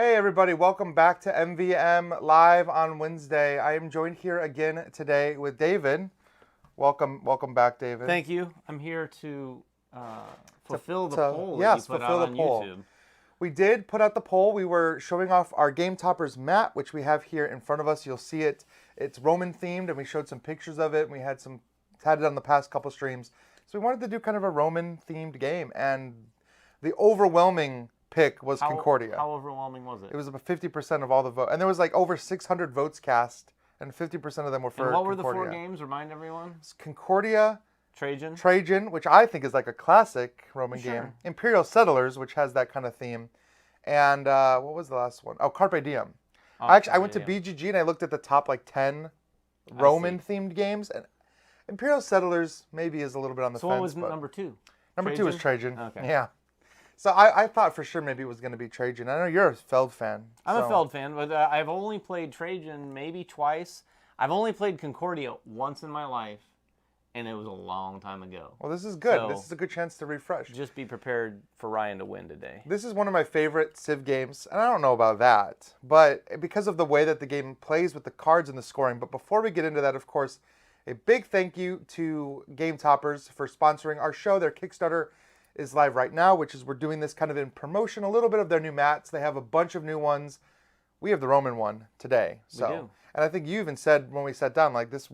Hey everybody, welcome back to MvM Live on Wednesday. I am joined here again today with David. Welcome back, David. Thank you. I'm here to fulfill the poll that you yes, put fulfill out the on poll. YouTube. We did put out the poll. We were showing off our Game Toppers map, which we have here in front of us. You'll see it. It's Roman themed, and we showed some pictures of it. And we had it on the past couple streams. So we wanted to do kind of a Roman themed game, and the overwhelming pick was Concordia. How overwhelming was it? It was about 50% of all the votes. And there was like over 600 votes cast, and 50% of them were for And what were Concordia. the 4 games? Remind everyone. It's Concordia, Trajan, which I think is like a classic Roman Sure. game. Imperial Settlers, which has that kind of theme. And what was the last one? Oh, Carpe Diem. I went to BGG and I looked at the top like 10 Roman-themed games. And Imperial Settlers maybe is a little bit on the So fence. what was but number 2? Number 2 was Trajan. Okay. Yeah. So I thought for sure maybe it was going to be Trajan. I know you're a Feld fan. I'm a Feld fan, but I've only played Trajan maybe twice. I've only played Concordia once in my life, and it was a long time ago. Well, this is good. So, this is a good chance to refresh. Just be prepared for Ryan to win today. This is one of my favorite Civ games, and I don't know about that, but because of the way that the game plays with the cards and the scoring. But before we get into that, of course, a big thank you to Game Toppers for sponsoring our show. Their Kickstarter is live right now, which is we're doing this kind of in promotion, a little bit of their new mats. They have a bunch of new ones. We have the Roman one today. So. We do. And I think you even said when we sat down, like, this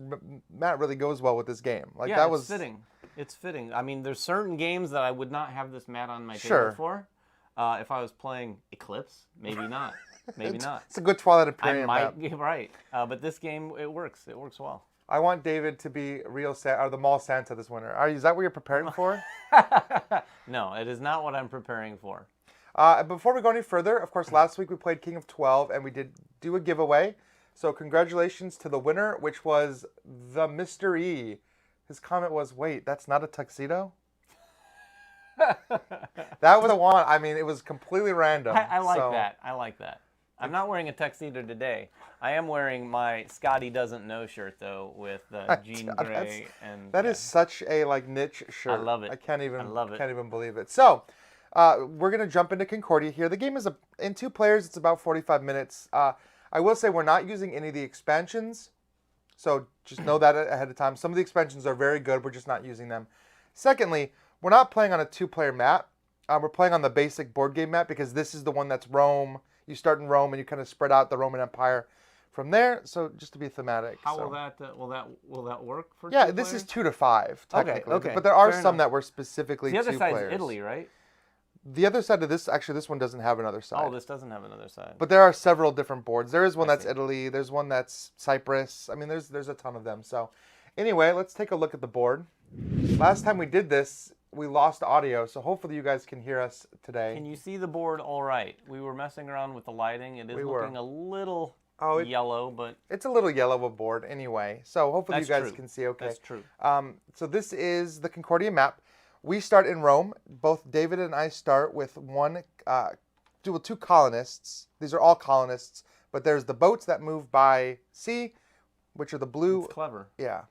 mat really goes well with this game. Like, yeah, that it's was fitting. It's fitting. I mean, there's certain games that I would not have this mat on my table for. If I was playing Eclipse, maybe not. Maybe not. It's a good Twilight I Imperium might map. be right. But this game, it works. It works well. I want David to be the mall Santa this winter. Is that what you're preparing for? No, it is not what I'm preparing for. Before we go any further, of course, last week we played King of 12, and we did do a giveaway. So congratulations to the winner, which was the Mr. E. His comment was, wait, that's not a tuxedo? That was the one. I mean, it was completely random. I like that. I like that. I'm not wearing a tuxedo today. I am wearing my Scotty Doesn't Know shirt, though, with jean gray. That is such a niche shirt. I love it. I can't even believe it. So we're going to jump into Concordia here. The game is in 2 players. It's about 45 minutes. I will say we're not using any of the expansions, so just know that ahead of time. Some of the expansions are very good. We're just not using them. Secondly, we're not playing on a 2-player map. We're playing on the basic board game map because this is the one that's Rome. You start in Rome and you kind of spread out the Roman Empire from there. So just to be thematic. How will that work for? Yeah, 2 this players? is 2 to 5 technically. Okay. But there are Fair some enough. that were specifically 2 The other players. side's Italy, right? The other side of this, actually, this one doesn't have another side. Oh, this doesn't have another side. But there are several different boards. There is one that's Italy. There's one that's Cyprus. I mean, there's a ton of them. So anyway, let's take a look at the board. Last time we did this, we lost audio. So hopefully you guys can hear us today. Can you see the board all right? We were messing around with the lighting. It is looking a little yellow, but... It's a little yellow of a board anyway. So hopefully you guys can see okay. That's true. So this is the Concordia map. We start in Rome. Both David and I start with 2 colonists. These are all colonists, but there's the boats that move by sea, which are the blue. It's clever. Yeah.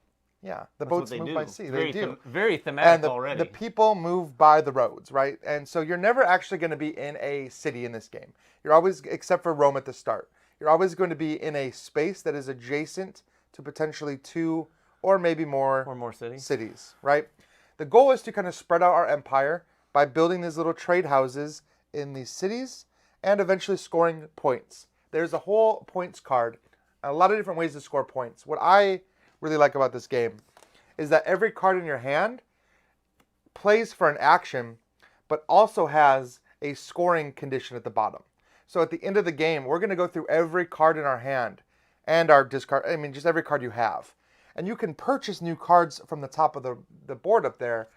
The boats move by sea. They do. Very thematic and already. The people move by the roads, right? And so you're never actually going to be in a city in this game. You're always, except for Rome at the start, you're always going to be in a space that is adjacent to potentially 2 or maybe more cities, right? The goal is to kind of spread out our empire by building these little trade houses in these cities and eventually scoring points. There's a whole points card, a lot of different ways to score points. What I really like about this game is that every card in your hand plays for an action, but also has a scoring condition at the bottom. So at the end of the game, we're going to go through every card in our hand and our discard, just every card you have. And you can purchase new cards from the top of the board up there.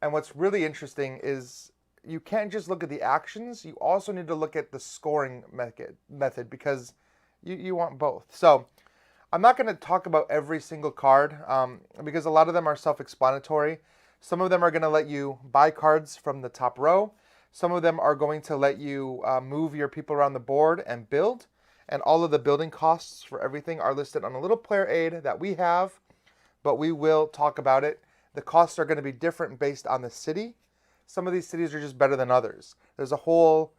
And what's really interesting is you can't just look at the actions. You also need to look at the scoring method because you want both. So I'm not going to talk about every single card because a lot of them are self-explanatory. Some of them are going to let you buy cards from the top row. Some of them are going to let you move your people around the board and build. And all of the building costs for everything are listed on a little player aid that we have, but we will talk about it. The costs are going to be different based on the city. Some of these cities are just better than others. There's a whole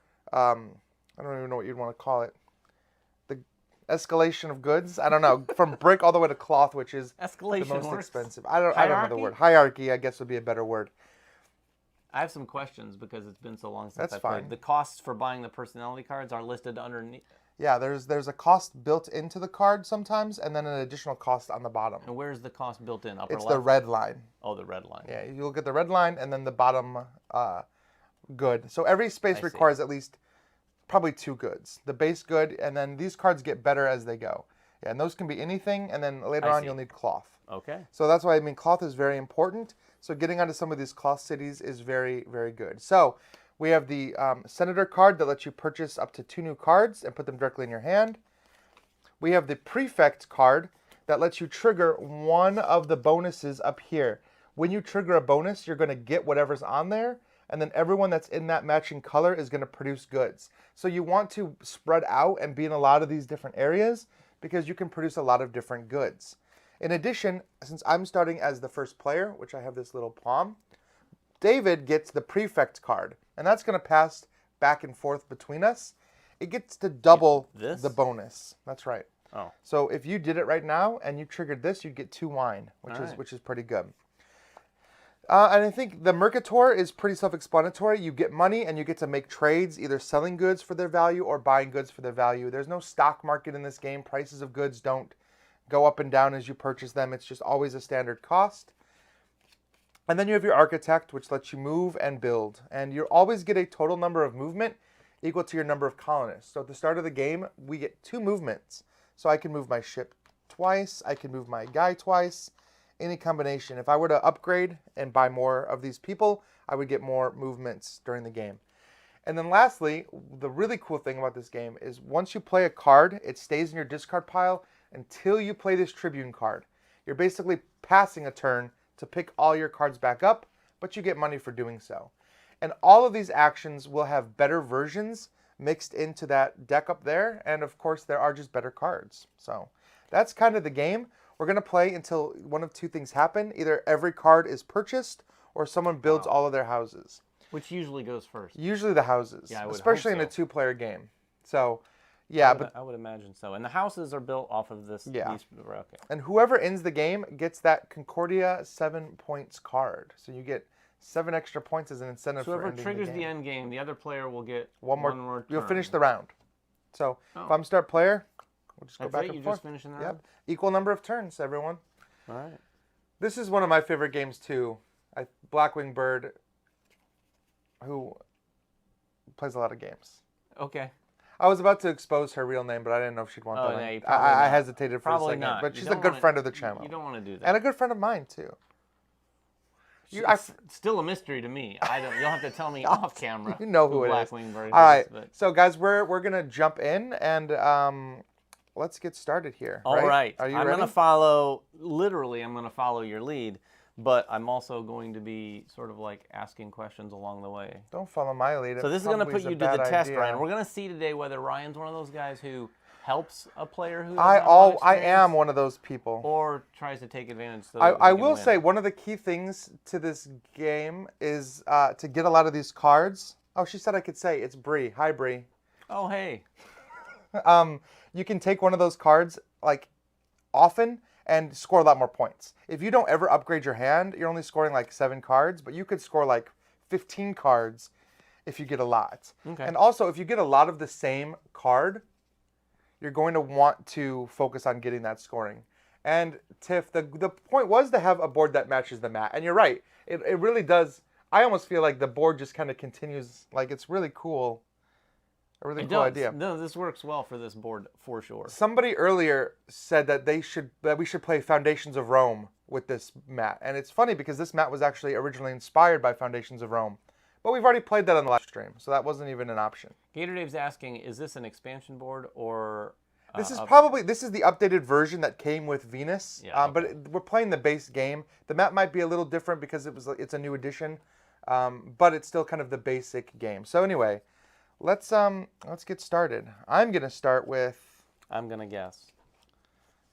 I don't even know what you'd want to call it. The escalation of goods. I don't know. From brick all the way to cloth, which is escalation the most works. expensive. I don't know the word. Hierarchy, I guess, would be a better word. I have some questions because it's been so long since That's I fine. played. The costs for buying the personality cards are listed underneath. Yeah, there's a cost built into the card sometimes, and then an additional cost on the bottom. And where's the cost built in? Upper It's left? the red line. Oh, the red line. Yeah, you look at the red line, and then the bottom good. So every space requires at least probably 2 goods. The base good, and then these cards get better as they go. Yeah, and those can be anything, and then later on you'll need cloth. Okay. So that's why I mean cloth is very important. So getting onto some of these cloth cities is very, very good. So we have the Senator card that lets you purchase up to 2 new cards and put them directly in your hand. We have the Prefect card that lets you trigger one of the bonuses up here. When you trigger a bonus, you're going to get whatever's on there, and then everyone that's in that matching color is going to produce goods. So you want to spread out and be in a lot of these different areas because you can produce a lot of different goods. In addition, since I'm starting as the first player, which I have this little palm, David gets the Prefect card, and that's going to pass back and forth between us. It gets to double the bonus. That's right. Oh. So if you did it right now and you triggered this, you'd get 2 wine, which is pretty good. And I think the Mercator is pretty self-explanatory. You get money and you get to make trades, either selling goods for their value or buying goods for their value. There's no stock market in this game. Prices of goods don't go up and down as you purchase them. It's just always a standard cost. And then you have your Architect, which lets you move and build. And you always get a total number of movement equal to your number of colonists. So at the start of the game, we get 2 movements. So I can move my ship twice. I can move my guy twice. Any combination. If I were to upgrade and buy more of these people, I would get more movements during the game. And then lastly, the really cool thing about this game is once you play a card, it stays in your discard pile until you play this Tribune card. You're basically passing a turn to pick all your cards back up, but you get money for doing so. And all of these actions will have better versions mixed into that deck up there, and of course there are just better cards. So that's kind of the game. We're going to play until one of 2 things happen. Either every card is purchased or someone builds all of their houses. Which usually goes first? Usually the houses, yeah, especially in a 2-player game. So, yeah. I would imagine so. And the houses are built off of this. Yeah. Okay. And whoever ends the game gets that Concordia 7 points card. So you get 7 extra points as an incentive for ending the game. Whoever triggers the end game, the other player will get one more turn. You'll finish the round. So if I'm start player, we'll just go back and forth. Just finishing the round? Yep. Equal number of turns, everyone. All right. This is one of my favorite games too. Blackwing Bird, who plays a lot of games. Okay. I was about to expose her real name, but I didn't know if she'd want that. No, I hesitated for probably a second, not. but she's a good friend of the channel. You don't want to do that. And a good friend of mine too. It's still a mystery to me. You'll have to tell me off camera. You know who it is. Blackwing Bird All right. but... So guys, we're gonna jump in and let's get started here. All right. Are you I'm ready? gonna follow. Literally, I'm gonna follow your lead. But I'm also going to be sort of like asking questions along the way. Don't follow my lead. So this is going to put you to the test, Ryan. We're going to see today whether Ryan's one of those guys who helps a player who I am one of those people. Or tries to take advantage. So I will say one of the key things to this game is to get a lot of these cards. Oh, she said I could say it's Bree. Hi, Bree. Oh, hey. You can take one of those cards like often and score a lot more points. If you don't ever upgrade your hand, you're only scoring like 7 cards, but you could score like 15 cards if you get a lot. Okay. And also, if you get a lot of the same card, you're going to want to focus on getting that scoring. And Tiff, the point was to have a board that matches the mat. And you're right. It really does. I almost feel like the board just kind of continues. Like, it's really cool. A really cool idea. No, this works well for this board for sure. Somebody earlier said that we should play Foundations of Rome with this mat, and it's funny because this mat was actually originally inspired by Foundations of Rome, but we've already played that on the live stream, so that wasn't even an option. Gator Dave's asking, is this an expansion board or? This is the updated version that came with Venus, yeah, okay. But we're playing the base game. The map might be a little different because it's a new edition, but it's still kind of the basic game. So anyway. Let's get started. I'm gonna start with. I'm gonna guess.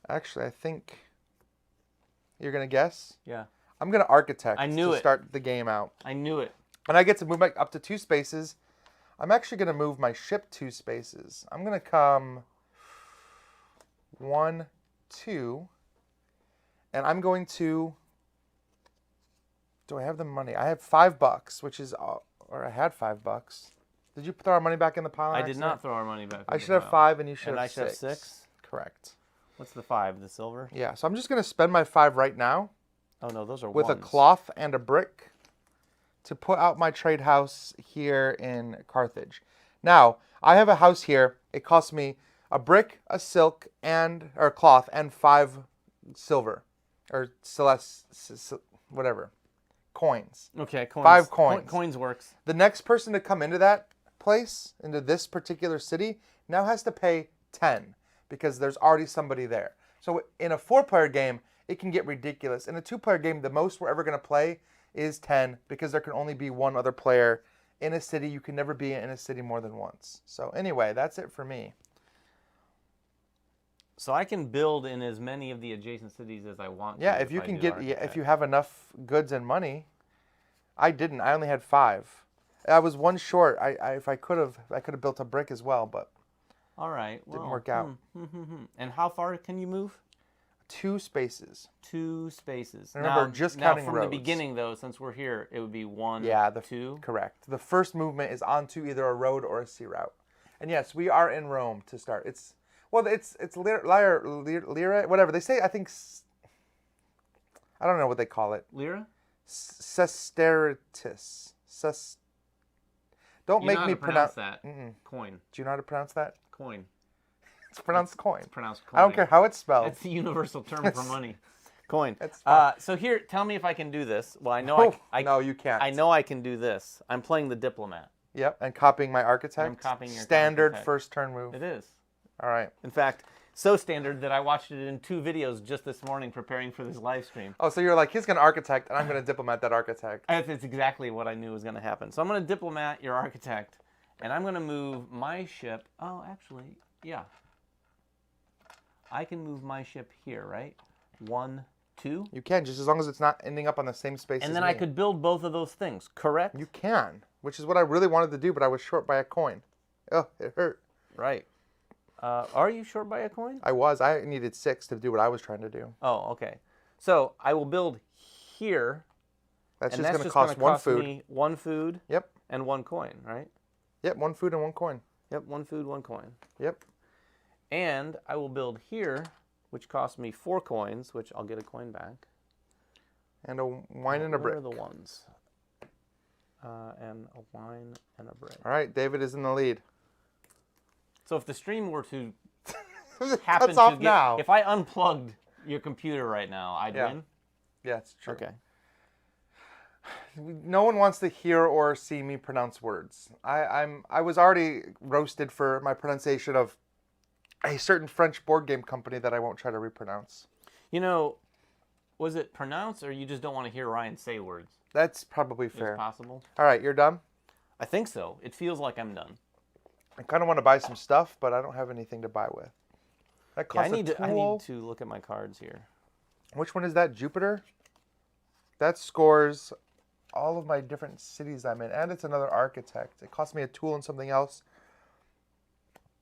Actually, I think you're gonna guess. Yeah. I'm gonna Architect. I knew to start the game out. I knew it. And I get to move back up to 2 spaces. I'm actually going to move my ship 2 spaces. I'm going to come 1, 2, and I'm going to... Do I have the money? I have $5, which is... Or I had $5. Did you throw our money back in the pile? I did not throw our money back in the I should have 5 and you should have 6. And I should have 6? Correct. What's the 5? The silver? Yeah, so I'm just going to spend my 5 right now. Oh, no, those are with ones. a cloth and a brick to put out my trade house here in Carthage. Now, I have a house here. It costs me a brick, a silk, or a cloth, and 5 silver. Or whatever. Coins. Okay, coins. 5 coins. Coins works. The next person to come into that place, into this particular city, now has to pay 10 because there's already somebody there. So in a 4-player game, it can get ridiculous. In a 2-player game, the most we're ever going to play is 10 because there can only be one other player in a city. You can never be in a city more than once. So anyway, that's it for me. So I can build in as many of the adjacent cities as I want. Yeah, if you can get, if you have enough goods and money. I didn't. I only had 5. I was 1 short. If I could have built a brick as well, but all right, didn't work out. And how far can you move? 2 spaces. 2 spaces. Remember, just counting from roads. The beginning, though, since we're here, it would be 1, 2. Correct. The first movement is onto either a road or a sea route. And yes, we are in Rome to start. It's Lyra, whatever they say. I think I don't know what they call it. Lyra. Sesteritis. Don't make me pronounce that. Coin. Do you know how to pronounce that? Coin. It's pronounced coin. It's pronounced coin. I don't care how it's spelled. It's the universal term for money. Coin. It's so here, tell me if I can do this. Well, I know no, you can't. I know I can do this. I'm playing the diplomat. Yep, and copying my architect. I'm copying your standard architect. First turn move. It is. All right. In fact, so standard that I watched it in 2 videos just this morning preparing for this live stream. Oh, so you're like, he's going to architect, and I'm going to diplomat that architect. That's exactly what I knew was going to happen. So I'm going to diplomat your architect, and I'm going to move my ship. Oh, actually, yeah. I can move my ship here, right? 1, 2. You can, just as long as it's not ending up on the same space and as then me. I could build both of those things, correct? You can, which is what I really wanted to do, but I was short by a coin. Oh, it hurt. Right. Are you short by a coin? I was. I needed 6 to do what I was trying to do. Oh, okay. So I will build here. That's and just that's going to cost 1 food. Me 1 food. Yep. And 1 coin, right? Yep, 1 food and 1 coin. Yep, 1 food, 1 coin. Yep. And I will build here, which costs me 4 coins, which I'll get a coin back. And a wine and a brick. Where are the ones? And a wine and a brick. All right, David is in the lead. So if the stream were to happen to off now. If I unplugged your computer right now, I'd win? Yeah, it's true. Okay. No one wants to hear or see me pronounce words. I was already roasted for my pronunciation of a certain French board game company that I won't try to repronounce. You know, was it pronounced or you just don't want to hear Ryan say words? That's probably fair. It's possible. All right, you're done? I think so. It feels like I'm done. I kind of want to buy some stuff, but I don't have anything to buy with. That costs a tool. I need to look at my cards here. Which one is that? Jupiter? That scores all of my different cities I'm in, and it's another architect. It cost me a tool and something else,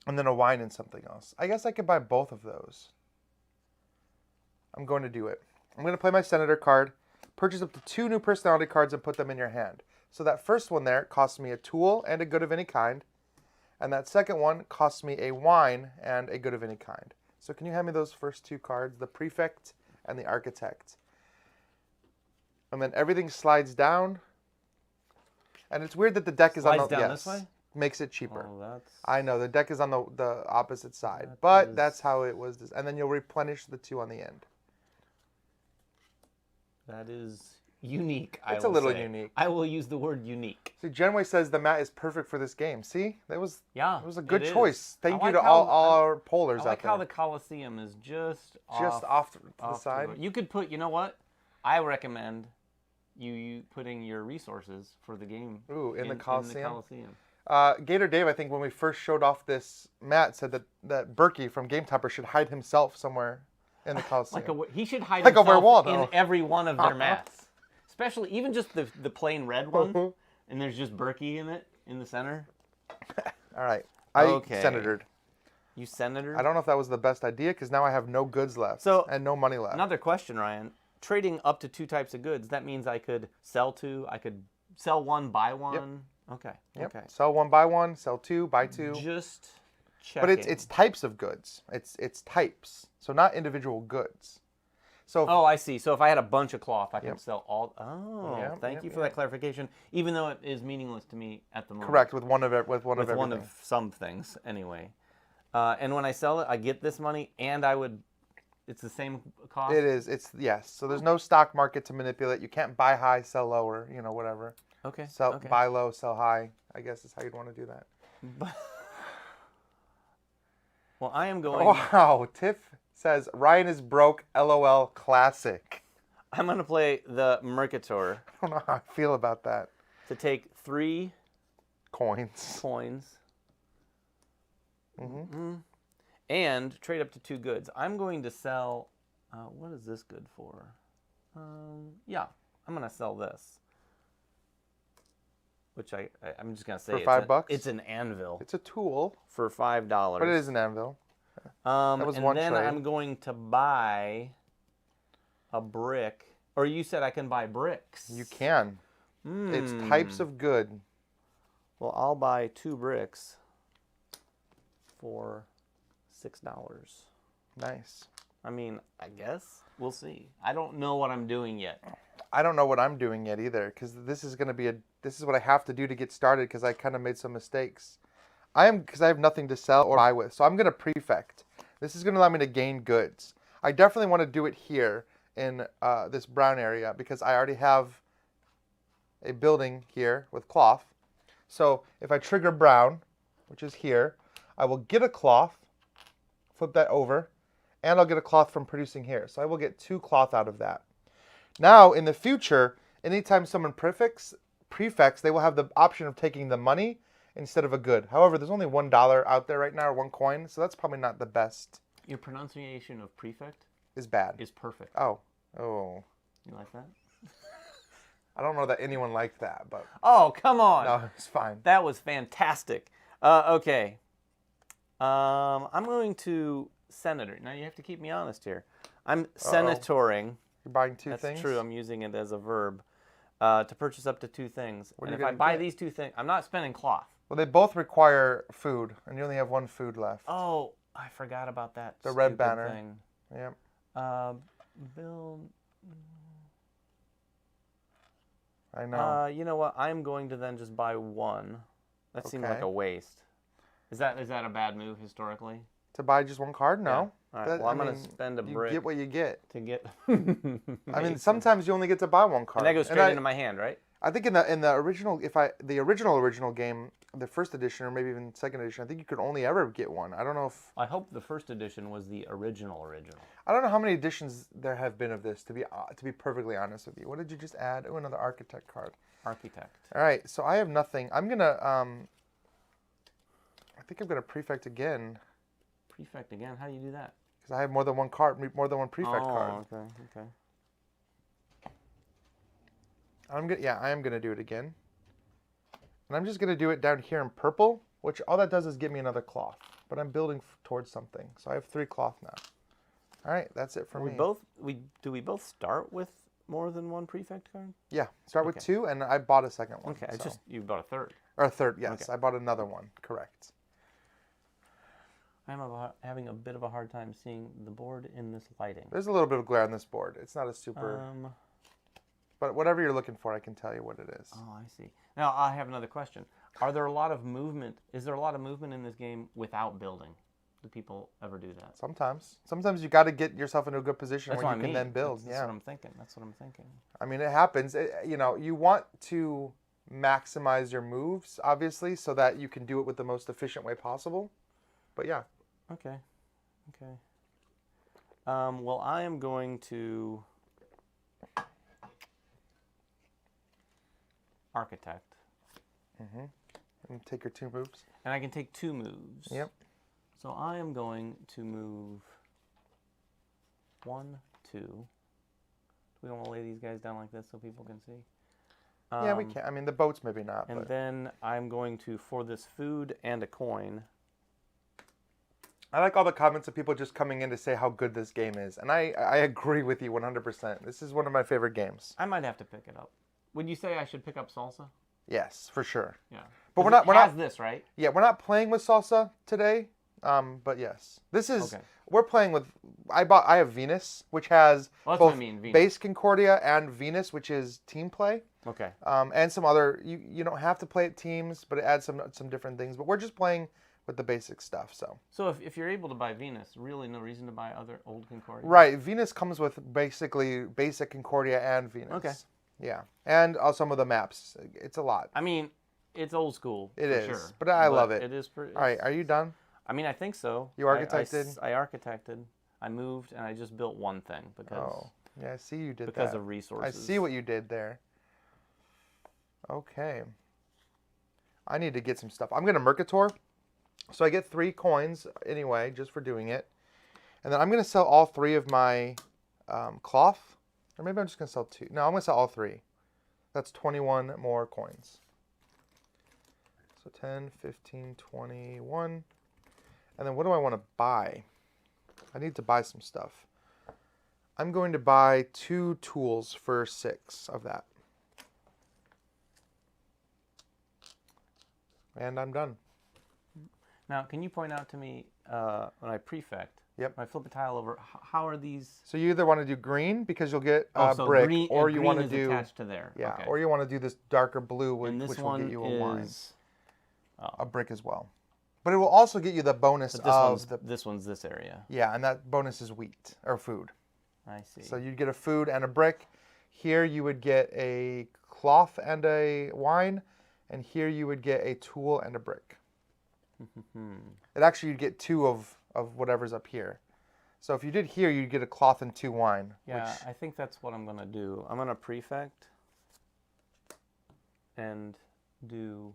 and then a wine and something else. I guess I could buy both of those. I'm going to do it. I'm going to play my Senator card, purchase up to 2 new personality cards, and put them in your hand. So that first one there costs me a tool and a good of any kind. And that second one costs me a wine and a good of any kind. So can you hand me those first 2 cards, the Prefect and the Architect? And then everything slides down. And it's weird that the deck is on the... Slides down this way? Makes it cheaper. Oh, that's... I know, the deck is on the opposite side. But that's how it was. And then you'll replenish the 2 on the end. That is unique, It's a little unique. I will use the word unique. See, Genway says the mat is perfect for this game. See? It was a good choice. Thank you to all our pollers out there. I like how the Colosseum is just off to the side. You could put, you know what? I recommend you putting your resources for the game in the Colosseum. In the Colosseum. Gator Dave, I think when we first showed off this mat, said that Berkey from Game Topper should hide himself somewhere in the Colosseum. He should hide like himself in every one of their mats. Especially, even just the plain red one, and there's just Berkey in it, in the center. All right. I Okay. senatored. You senator? I don't know if that was the best idea because now I have no goods left and no money left. Another question, Ryan. Trading up to 2 types of goods, that means I could sell 2, I could sell 1, buy 1. Yep. Okay. Yep. Okay. Sell 1, buy 1. Sell 2, buy 2. Just checking. But it's types of goods. It's types. So not individual goods. So oh, I see. So if I had a bunch of cloth, I can sell all. Oh, Yep, thank yep, you for yep. that clarification. Even though it is meaningless to me at the moment. correct with one of it with With everything. one of some things, anyway. And when I sell it, I get this money, and I would. It's the same cost. It is. It's yes. So there's no stock market to manipulate. You can't buy high, sell lower. You know, whatever. Okay. Sell, okay. buy low, sell high. I guess is how you'd want to do that. Well, I am going. Wow. Tiff says Ryan is broke. LOL. Classic. I'm going to play the Mercator I don't know how I feel about that. to take 3 Coins. coins. Mm-hmm. And trade up to 2 goods. I'm going to sell. What is this good for? Yeah, I'm going to sell this. Which I'm just going to say For $5? It's an anvil It's a tool, for $5. but it is an anvil. That was and one then trade. I'm going to buy a brick. Or you said I can buy bricks. You can. It's types of good. Well, I'll buy 2 bricks for $6. Nice. I mean, I guess we'll see. I don't know what I'm doing yet. I don't know what I'm doing yet either, because this is going to be this is what I have to do to get started, because I kind of made some mistakes. Because I have nothing to sell or buy with, so I'm going to prefect. This is going to allow me to gain goods. I definitely want to do it here in this brown area, because I already have a building here with cloth. So if I trigger brown, which is here, I will get a cloth, flip that over, and I'll get a cloth from producing here. So I will get 2 cloth out of that. Now, in the future, anytime someone prefects, they will have the option of taking the money instead of a good. However, there's only $1 out there right now, or 1 coin, so that's probably not the best. Your pronunciation of prefect Is bad. is perfect. Oh. You like that? I don't know that anyone liked that, but Oh, come on. no, it's fine. That was fantastic. Okay. I'm going to senator. Now you have to keep me honest here. I'm senatoring. You're buying 2 That's things? true. I'm using it as a verb to purchase up to 2 things. What are And you if I gonna buy get? these 2 things, I'm not spending cloth. Well, they both require food, and you only have 1 food left. Oh, I forgot about that. The red stupid banner. thing. Yep. Build. I know. You know what? I'm going to then just buy 1. That seems like Okay. a waste. Is that a bad move historically? To buy just 1 card? No. Yeah. All right. That- Well, I'm I going to mean, spend a You brick get what you get. to get. I mean, sometimes you only get to buy 1 card. And that goes straight into my hand, right? I think in the original, the original game, the first edition or maybe even second edition, I think you could only ever get 1. I don't know if I hope the first edition was the original. I don't know how many editions there have been of this. To be perfectly honest with you, what did you just add? Oh, another architect card. Architect. All right, so I have nothing. I'm gonna I think I'm gonna prefect again Prefect again? How do you do that? because I have more than 1 card, more than 1 prefect card. Okay, okay. I am gonna do it again, and I'm just gonna do it down here in purple, which all that does is give me another cloth. But I'm building towards something, so I have 3 cloth now. All right, that's it for me. Do we both start with more than 1 prefect card? Yeah, start with Okay. 2, and I bought a second one. Okay, so. you bought a third. Or a third, yes. Okay. I bought another one, correct. I'm having a bit of a hard time seeing the board in this lighting. There's a little bit of glare on this board. It's not a super, but whatever you're looking for, I can tell you what it is. Oh, I see. Now, I have another question. Are there a lot of movement? Is there a lot of movement in this game without building? Do people ever do that? Sometimes you got to get yourself into a good position That's where what you I can mean. then build. That's what I'm thinking. That's what I'm thinking. I mean, it happens. You want to maximize your moves, obviously, so that you can do it with the most efficient way possible. But yeah. Okay. Okay. Well, I am going to architect. Mm-hmm. And take your 2 moves. And I can take 2 moves. Yep. So I am going to move 1, 2. Do we want to lay these guys down like this so people can see? Yeah, we can. I mean, the boats maybe not. And But then I'm going to, for this food and a coin. I like all the comments of people just coming in to say how good this game is, and I agree with you 100%. This is one of my favorite games. I might have to pick it up. Would you say I should pick up Salsa? Yes, for sure. Yeah. But we're 'Cause not. it has this, right? Yeah, we're not playing with Salsa today. But yes, this is. Okay. We're playing with. I have Venus, which has Well, that's both what I mean, Venus. base Concordia and Venus, which is team play. Okay. And some other. You don't have to play at teams, but it adds some different things. But we're just playing with the basic stuff. So if you're able to buy Venus, really no reason to buy other old Concordia? Right, Venus comes with basically basic Concordia and Venus. Okay. Yeah, and some of the maps. It's a lot. I mean, it's old school. It for is, sure. but I love it. It is pretty. All right, are you done? I mean, I think so. You architected? I architected. I moved, and I just built one thing because Oh, yeah, I see you did because that. of resources. I see what you did there. Okay. I need to get some stuff. I'm going to Mercator. So I get 3 coins anyway, just for doing it. And then I'm going to sell all 3 of my cloth. Or maybe I'm just going to sell 2. No, I'm going to sell all 3. That's 21 more coins. So 10, 15, 21. And then what do I want to buy? I need to buy some stuff. I'm going to buy 2 tools for 6 of that. And I'm done. Now, can you point out to me when I prefect? Yep. When I flip a tile over, how are these? So you either want to do green because you'll get So brick, green, or and you green want to is do attached to there. yeah, Okay. or you want to do this darker blue, And which this will one get you a wine, is. a brick as well. But it will also get you the bonus But this of one's the this one's this area. yeah, and that bonus is wheat or food. I see. So you'd get a food and a brick. Here you would get a cloth and a wine, and here you would get a tool and a brick. It actually you'd get 2 of whatever's up here. So if you did here, you'd get a cloth and 2 wine. Yeah, Which, I think that's what I'm gonna do. I'm gonna prefect and do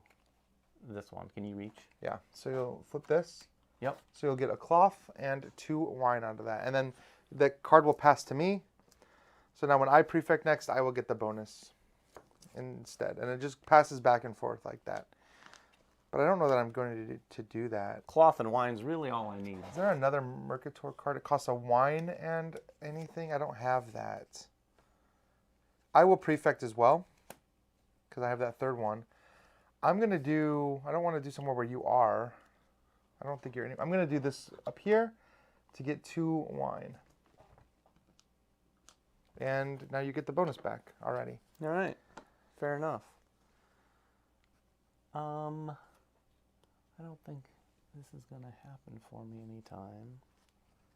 this one. Can you reach? yeah. So you'll flip this. Yep. So you'll get a cloth and 2 wine out of that. And then the card will pass to me. So now when I prefect next, I will get the bonus instead. And it just passes back and forth like that. But I don't know that I'm going to do that. Cloth and wine's really all I need. Is there another Mercator card? It costs a wine and anything? I don't have that. I will prefect as well, because I have that 3rd one. I'm going to do, I don't want to do somewhere where you are. I don't think you're any, I'm going to do this up here to get 2 wine. And now you get the bonus back already. All right. Fair enough. I don't think this is going to happen for me anytime.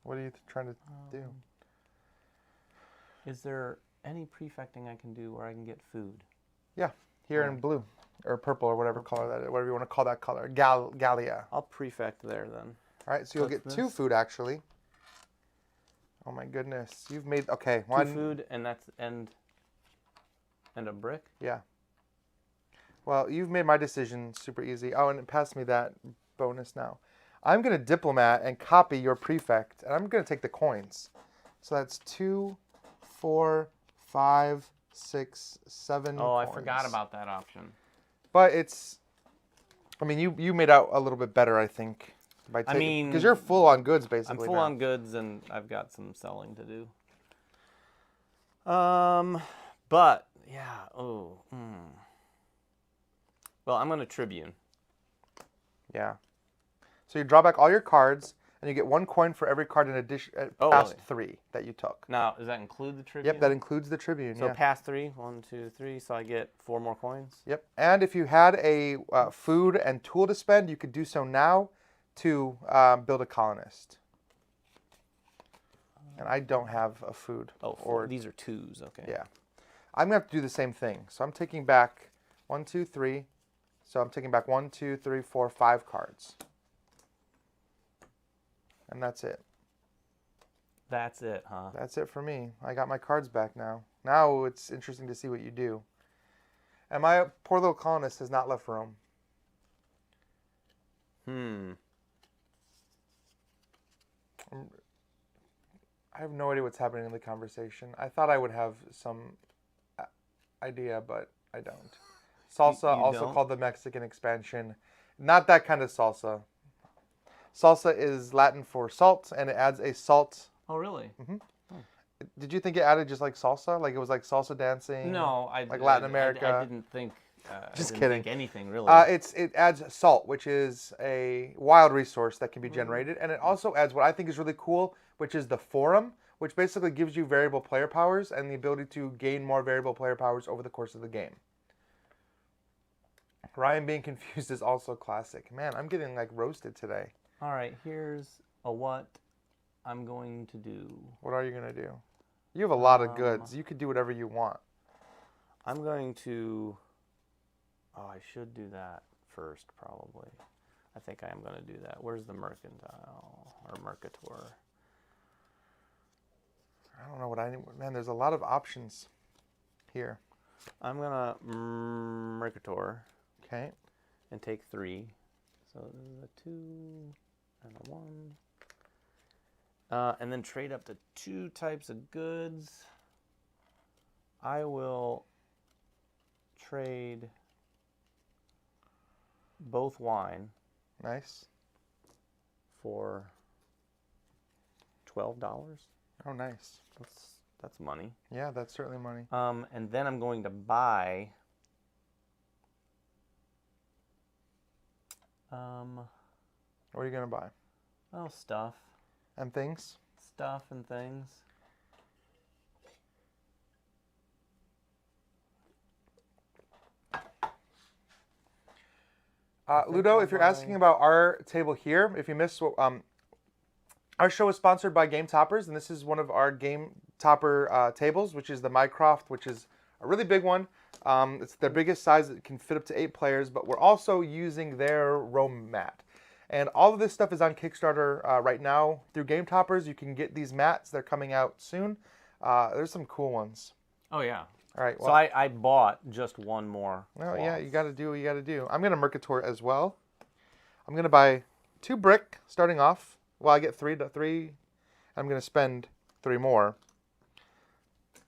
What are you trying to do? Is there any prefecting I can do where I can get food? Yeah, here in blue or purple or whatever color that is, whatever you want to call that color. Gallia. I'll prefect there then. All right, so you'll What's get 2 this? food actually. Oh my goodness, you've made 2 one food and that's and a brick. Yeah. Well, you've made my decision super easy. Oh, and it passed me that bonus now. I'm going to diplomat and copy your prefect, and I'm going to take the coins. So that's 2, 4, 5, 6, 7. Oh, I coins. forgot about that option. But it's, I mean, you made out a little bit better, I think. By I mean, because you're full on goods I'm basically. full now. on goods and I've got some selling to do. But yeah. Oh. Well, I'm going to Tribune. Yeah. So you draw back all your cards, and you get 1 coin for every card in addition past really? 3 that you took. Now, does that include the Tribune? Yep, that includes the Tribune. So yeah. past 3, 1, 2, 3. So I get 4 more coins. Yep. And if you had a food and tool to spend, you could do so now to build a colonist. And I don't have a food. Oh, or these are 2s. Okay. yeah. I'm going to have to do the same thing. So I'm taking back 1, 2, 3. So I'm taking back 1, 2, 3, 4, 5 cards. And that's it. That's it, huh? That's it for me. I got my cards back now. Now it's interesting to see what you do. And my poor little colonist has not left Rome. I have no idea what's happening in the conversation. I thought I would have some idea, but I don't. Salsa, You also don't? called the Mexican expansion. Not that kind of salsa. Salsa is Latin for salt, and it adds a salt. Oh, really? Did you think it added just like salsa? Like it was like salsa dancing? No, Like Latin I America? didn't think. Just I didn't kidding. think anything really. It adds salt, which is a wild resource that can be generated, and it also adds what I think is really cool, which is the forum, which basically gives you variable player powers and the ability to gain more variable player powers over the course of the game. Ryan being confused is also classic. Man, I'm getting like roasted today. All right, here's a what I'm going to do. What are you gonna do? You have a lot of goods. You could do whatever you want. I'm going to. Oh, I should do that first, probably. I think I am going to do that. Where's the mercantile or mercator? I don't know what I need. Man, there's a lot of options here. I'm going to mercator. Okay. And take 3. So this is a 2 and a 1. And then trade up to 2 types of goods. I will trade both wine. Nice. For $12. Oh, nice. That's money. Yeah, that's certainly money. And then I'm going to buy. What are you gonna buy? Oh, stuff. And things. Stuff and things. Ludo, if you're asking about our table here, if you missed what, our show is sponsored by Game Toppers, and this is one of our Game Topper tables, which is the Mycroft, which is a really big one. It's their biggest size. It can fit up to 8 players, but we're also using their Rome mat. And all of this stuff is on Kickstarter right now through Game Toppers. You can get these mats. They're coming out soon. There's some cool ones. Oh, yeah. All right. Well, so I bought just one more. Oh, yeah. You got to do what you got to do. I'm going to Mercator as well. I'm going to buy 2 brick starting off. Well, I get 3. I'm going to spend 3 more.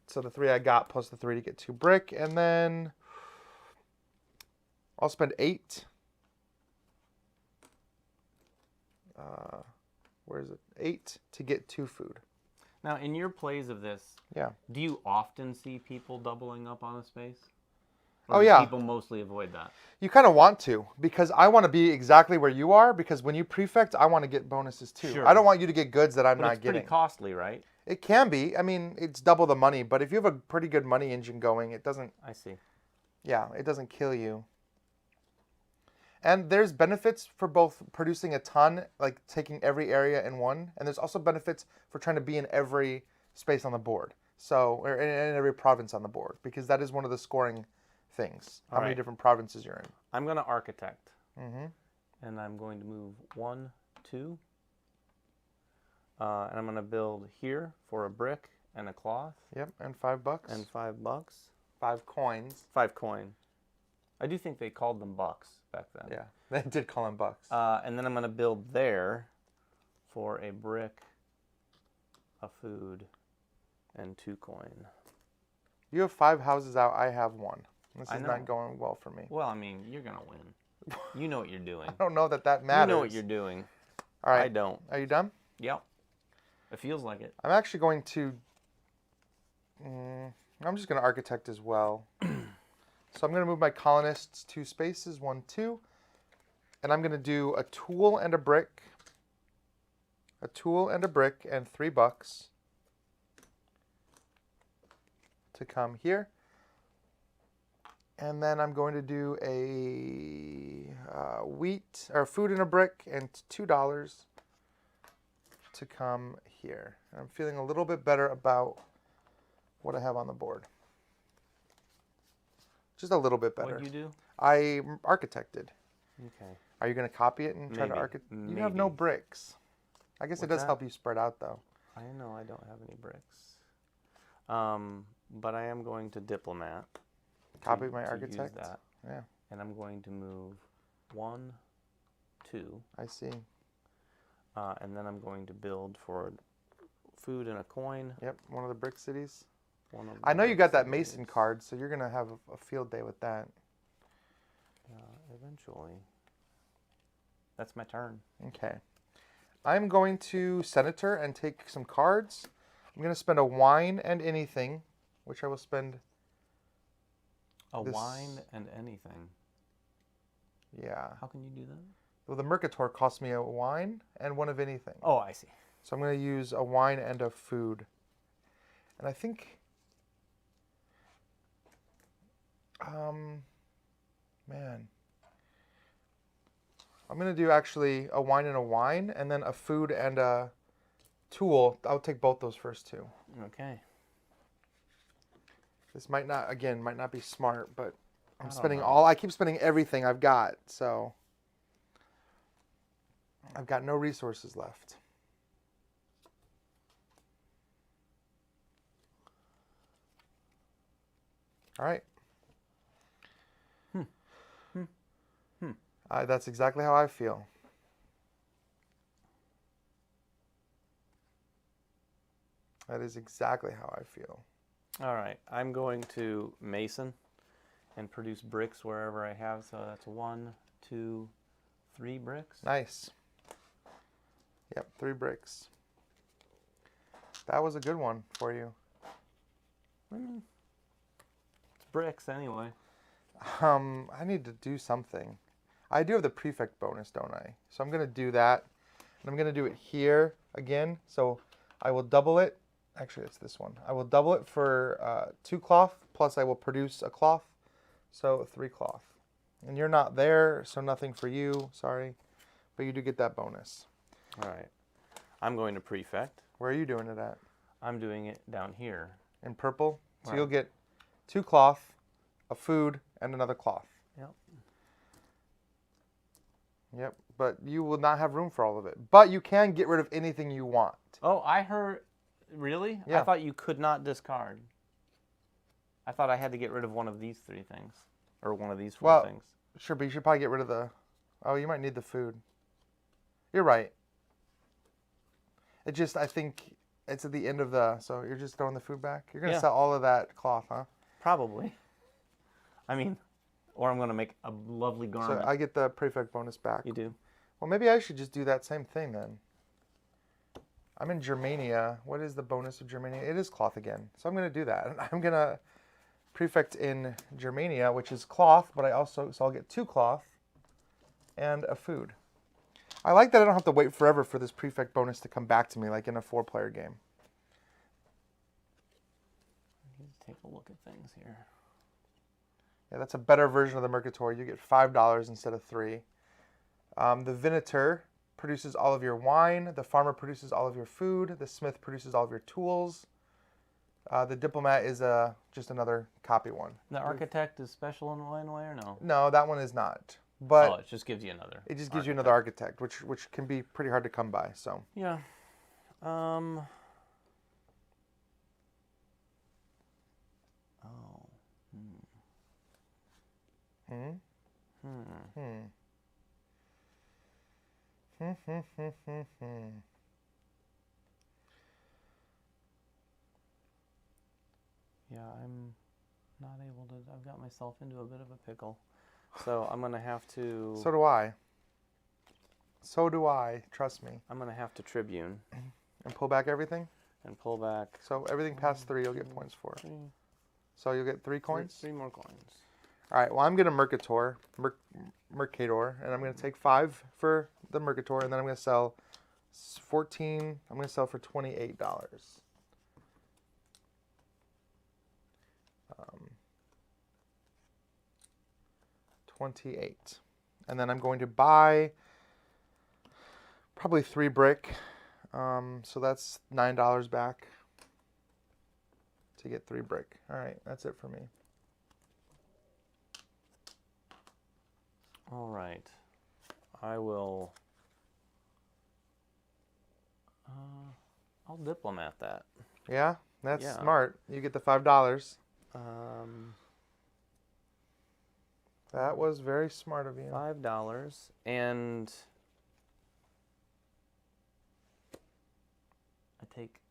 So the 3 I got plus the 3 to get 2 brick. And then I'll spend 8. Where is it? 8 to get 2 food. Now, in your plays of this, yeah, do you often see people doubling up on a space? Or do people mostly avoid that? You kind of want to, because I want to be exactly where you are, because when you prefect, I want to get bonuses too. Sure. I don't want you to get goods that I'm but not it's getting. Pretty costly, right? It can be. I mean, it's double the money, but if you have a pretty good money engine going, it doesn't... I see. Yeah, it doesn't kill you. And there's benefits for both producing a ton, like taking every area in one, and there's also benefits for trying to be in every space on the board. So, or in every province on the board, because that is one of the scoring things. How many different provinces you're in. I'm going to architect. Mm-hmm. And I'm going to move 1, 2. And I'm going to build here for a brick and a cloth. Yep, and $5. And $5. 5 coins. 5 coin. I do think they called them bucks back then. Yeah, they did call them bucks. And then I'm going to build there for a brick, a food, and 2 coin. You have 5 houses out. I have 1. This is not going well for me. Well, I mean, you're going to win. You know what you're doing. I don't know that matters. You know what you're doing. All right. I don't. Are you done? Yep. It feels like it. I'm actually going to... I'm just going to architect as well. So I'm going to move my colonists 2 spaces, 1, 2. And I'm going to do a tool and a brick. A tool and a brick and $3 to come here. And then I'm going to do a wheat or food and a brick and $2 to come here. I'm feeling a little bit better about what I have on the board. Just a little bit better. What did you do? I architected. Okay. Are you going to copy it and try to architect? You have no bricks. I guess it does help you spread out, though. I know I don't have any bricks. But I am going to diplomat. Copy my architect? Use that. Yeah. And I'm going to move 1, 2. I see. And then I'm going to build for food and a coin. Yep, one of the brick cities. one of I the know you got that bricks Mason card, so you're gonna have a field day with that. Eventually. That's my turn. Okay. I'm going to Senator and take some cards. I'm gonna spend a wine and anything, which I will spend. A This- wine and anything. Yeah. How can you do that? Well, the Mercator cost me a wine and one of anything. Oh, I see. So I'm going to use a wine and a food. And I think, man, I'm going to do actually a wine, and then a food and a tool. I'll take both those first two. Okay. This might not be smart, but I I'm don't spending know. I keep spending everything I've got, so I've got no resources left. All right. That's exactly how I feel. That is exactly how I feel. All right. I'm going to Mason and produce bricks wherever I have. So that's 1, 2, 3 bricks. Nice. Yep, 3 bricks. That was a good one for you. It's bricks anyway. I need to do something. I do have the prefect bonus, don't I? So I'm going to do that. And I'm going to do it here again. So I will double it. Actually, it's this one. I will double it for 2 cloth, plus I will produce a cloth. So 3 cloth. And you're not there, so nothing for you. Sorry. But you do get that bonus. All right. I'm going to prefect. Where are you doing it at? I'm doing it down here. In purple. So Right. you'll get 2 cloth, a food, and another cloth. Yep. Yep. But you will not have room for all of it. But you can get rid of anything you want. Oh, I heard. Really? Yeah. I thought you could not discard. I thought I had to get rid of one of these 3 things. Or one of these 4 things. Sure, but you should probably get rid of the... Oh, you might need the food. You're right. It just, I think it's at the end of the... So you're just throwing the food back? You're going to sell all of that cloth, huh? Probably. I mean, or I'm going to make a lovely garment. So I get the prefect bonus back. You do? Well, maybe I should just do that same thing then. I'm in Germania. What is the bonus of Germania? It is cloth again. So I'm going to do that. I'm going to prefect in Germania, which is cloth, but so I'll get 2 cloth and a food. I like that I don't have to wait forever for this prefect bonus to come back to me like in a 4-player game. Let's take a look at things here. Yeah, that's a better version of the Mercator. You get $5 instead of 3. The Venator produces all of your wine. The Farmer produces all of your food. The Smith produces all of your tools. The Diplomat is just another copy one. The Architect is special in one way or no? No, that one is not. But Oh, it just gives you another. it just gives you another Architect, which can be pretty hard to come by. So Yeah. Oh. Yeah, I'm not able to. I've got myself into a bit of a pickle. So I'm going to have to. So do I. So do I. Trust me. I'm going to have to Tribune And pull back everything. and pull back. So everything past 3 you'll get points for. Three, So you'll get 3 coins. 3 more coins. All right. Well, I'm gonna Mercator, and I'm gonna take 5 for the Mercator, and then I'm gonna sell 14. I'm gonna sell for $28. 28, and then I'm going to buy probably 3 brick. So that's $9 back to get 3 brick. All right, that's it for me. All right. I will. I'll diplomat that. Yeah, that's Yeah. smart. You get the $5. That was very smart of you. $5 and I take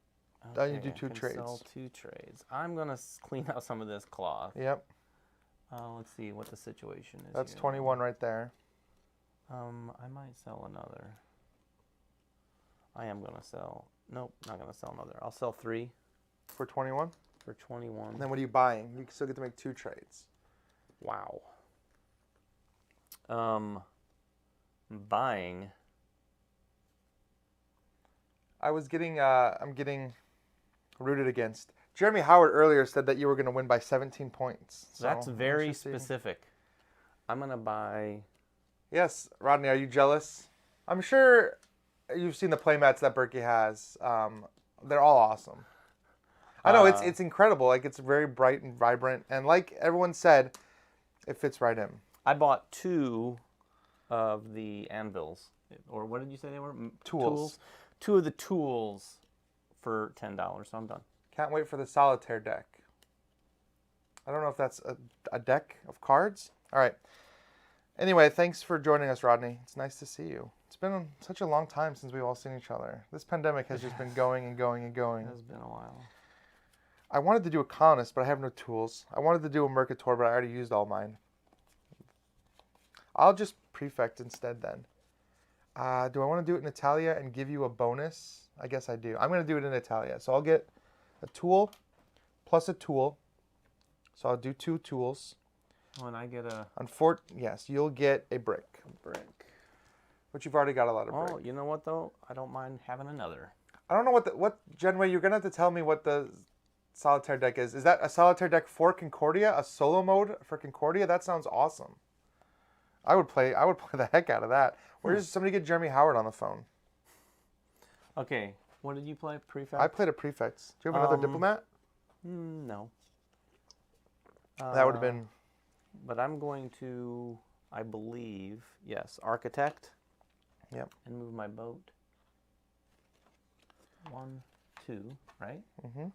Then you Okay, do two I can trades. Sell 2 trades. I'm gonna clean out some of this cloth. Yep. Let's see what the situation is. That's here, 21 right there. I might sell another. I am gonna sell. Nope, not gonna sell another. I'll sell 3 For 21? for 21. And then what are you buying? You still get to make 2 trades. Wow. Buying. I'm getting rooted against. Jeremy Howard earlier said that you were going to win by 17 points. So That's very let's just see. specific. I'm gonna buy. Yes, Rodney, are you jealous? I'm sure you've seen the playmats that Berkey has. They're all awesome. I know it's incredible. Like, it's very bright and vibrant, and like everyone said, it fits right in. I bought 2 of the anvils, or what did you say they were? Tools. 2 of the tools for $10. So I'm done. Can't wait for the solitaire deck. I don't know if that's a deck of cards. All right. Anyway, thanks for joining us, Rodney. It's nice to see you. It's been such a long time since we've all seen each other. This pandemic has just been going and going and going. It has been a while. I wanted to do a colonist, but I have no tools. I wanted to do a mercator, but I already used all mine. I'll just prefect instead then. Do I want to do it in Italia and give you a bonus? I guess I do. I'm going to do it in Italia. So I'll get a tool plus a tool. So I'll do 2 tools. Oh, and I get a Yes, you'll get a brick. brick. But you've already got a lot of brick. Oh, you know what though? I don't mind having another. I don't know what Genway, you're going to have to tell me what the solitaire deck is. Is that a solitaire deck for Concordia? A solo mode for Concordia? That sounds awesome. I would play the heck out of that. Where's somebody get Jeremy Howard on the phone? Okay, what did you play? Prefect? I played a prefects. Do you have another diplomat? No. That would have been. But I'm going to, I believe, yes, architect. Yep. And move my boat. 1, 2, right? Mm-hmm.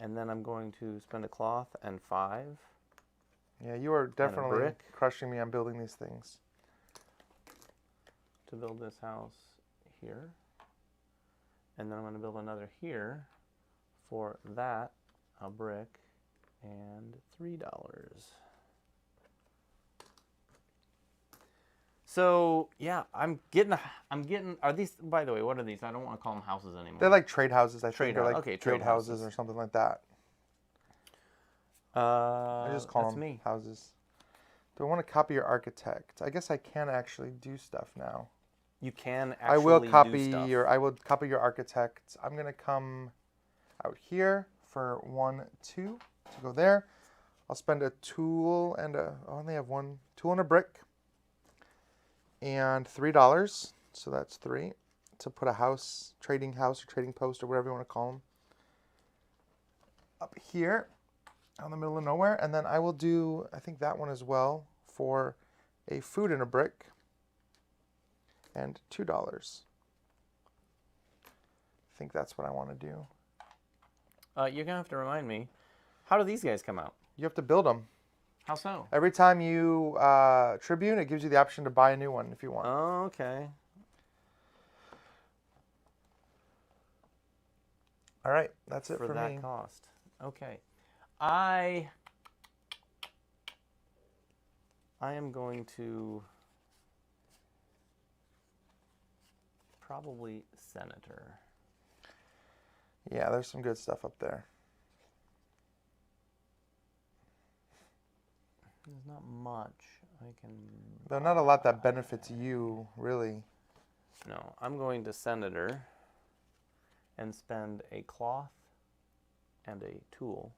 And then I'm going to spend a cloth and 5. Yeah, you are definitely brick. crushing me on building these things. To build this house here. And then I'm going to build another here. For that, a brick and $3. So yeah, I'm getting. Are these? By the way, what are these? I don't want to call them houses anymore. They're like trade houses, I Trade think. They're like okay, trade trade houses or something like that. I just call that's them me. houses. Do I want to copy your architect? I guess I can actually do stuff now. You can actually I will copy do stuff. I will copy your architect. I'm gonna come out here for 1, 2 to go there. I'll spend a tool and I only have 1 tool and a brick. And $3, so that's 3, to put a trading house or trading post or whatever you want to call them, up here, out in the middle of nowhere. And then I will do, I think that one as well, for a food and a brick, and $2. I think that's what I want to do. You're gonna have to remind me. How do these guys come out? You have to build them. How so? Every time you Tribune, it gives you the option to buy a new one if you want. Oh, okay. All right, that's it for that me. cost. Okay. I am going to probably Senator. Yeah, there's some good stuff up there. There's not much I can. There's not a lot that benefits you, really. No, I'm going to Senator and spend a cloth and a tool.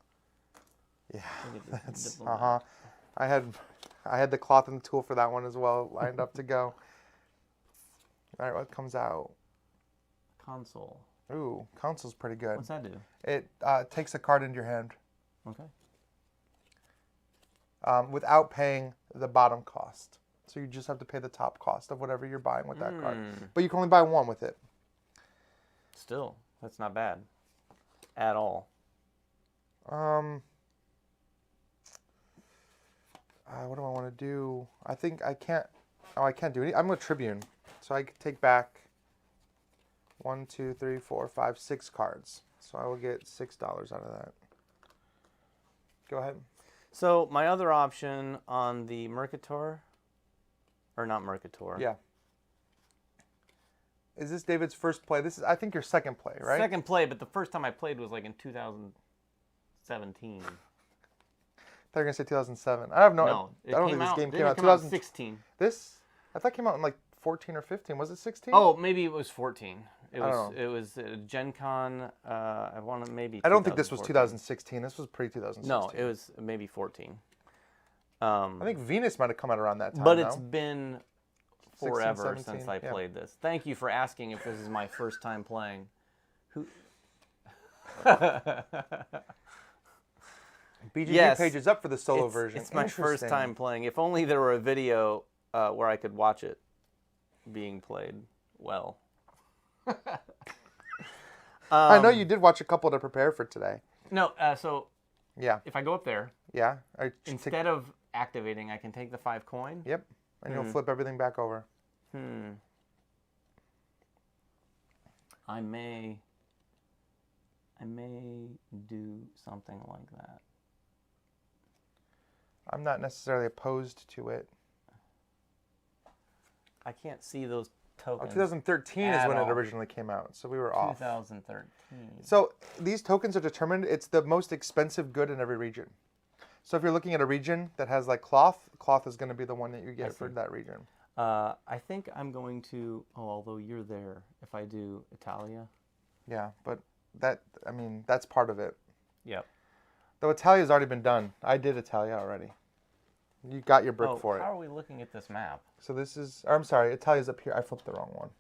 Yeah, that's diplomat. I had the cloth and the tool for that one as well, lined up to go. All right, what comes out? Console. Ooh, console's pretty good. What's that do? It takes a card into your hand. Okay. Without paying the bottom cost. So you just have to pay the top cost of whatever you're buying with that card. But you can only buy one with it. Still, that's not bad. At all. What do I want to do? I think I can't. Oh, I can't do it. I'm a Tribune. So I can take back 1, 2, 3, 4, 5, 6 cards. So I will get $6 out of that. Go ahead. So my other option on the Mercator, or not Mercator. Yeah. Is this David's first play? This is, I think, your second play, right? Second play, but the first time I played was like in 2017. I thought you were gonna say 2007. I have no. No, I don't think this game came out. 2016. This, I thought came out in like 14 or 15. Was it 16? Oh, maybe it was 14. I don't know. It was Gen Con. I want to maybe. I don't think this was 2016. This was pre-2016. No, it was maybe 14. I think Venus might have come out around that time. But it's been 16, forever 17, since I yeah. played this. Thank you for asking if this is my first time playing. Who? BGG Yes, page is up for the solo version. It's my first Interesting. time playing. If only there were a video where I could watch it being played well. I know you did watch a couple to prepare for today. No, so Yeah. if I go up there, Yeah. instead of activating, I can take the 5 coin. Yep. And you'll flip everything back over. I may do something like that. I'm not necessarily opposed to it. I can't see those Oh, tokens. 2013 is At when all. it originally came out, so we were off. 2013. So these tokens are determined. It's the most expensive good in every region. So if you're looking at a region that has like cloth is going to be the one that you get for that region. I think I'm going to. Oh, although you're there, if I do Italia. Yeah, but that, I mean, that's part of it. Yep. Though Italia's already been done. I did Italia already. You got your brick for it. How are we looking at this map? So this is, or I'm sorry, Italia's up here. I flipped the wrong one.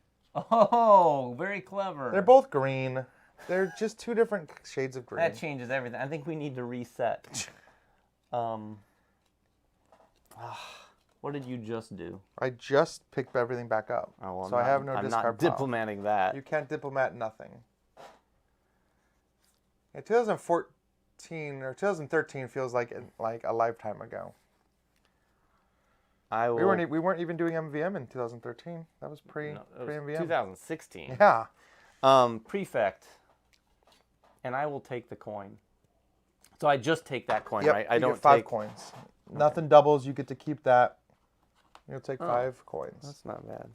Oh, very clever. They're both green. They're just two different shades of green. That changes everything. I think we need to reset. What did you just do? I just picked everything back up. Oh, well, so I have no I'm discard not pile. diplomating that. You can't diplomat nothing. Yeah, 2014 or 2013 feels like a lifetime ago. I will. We weren't even doing MvM in 2013. That was pre MvM. 2016. Yeah. Prefect. And I will take the coin. So I just take that coin, Yep, right? you I don't get 5 take coins. Nothing doubles. You get to keep that. You'll take 5 coins. That's not bad.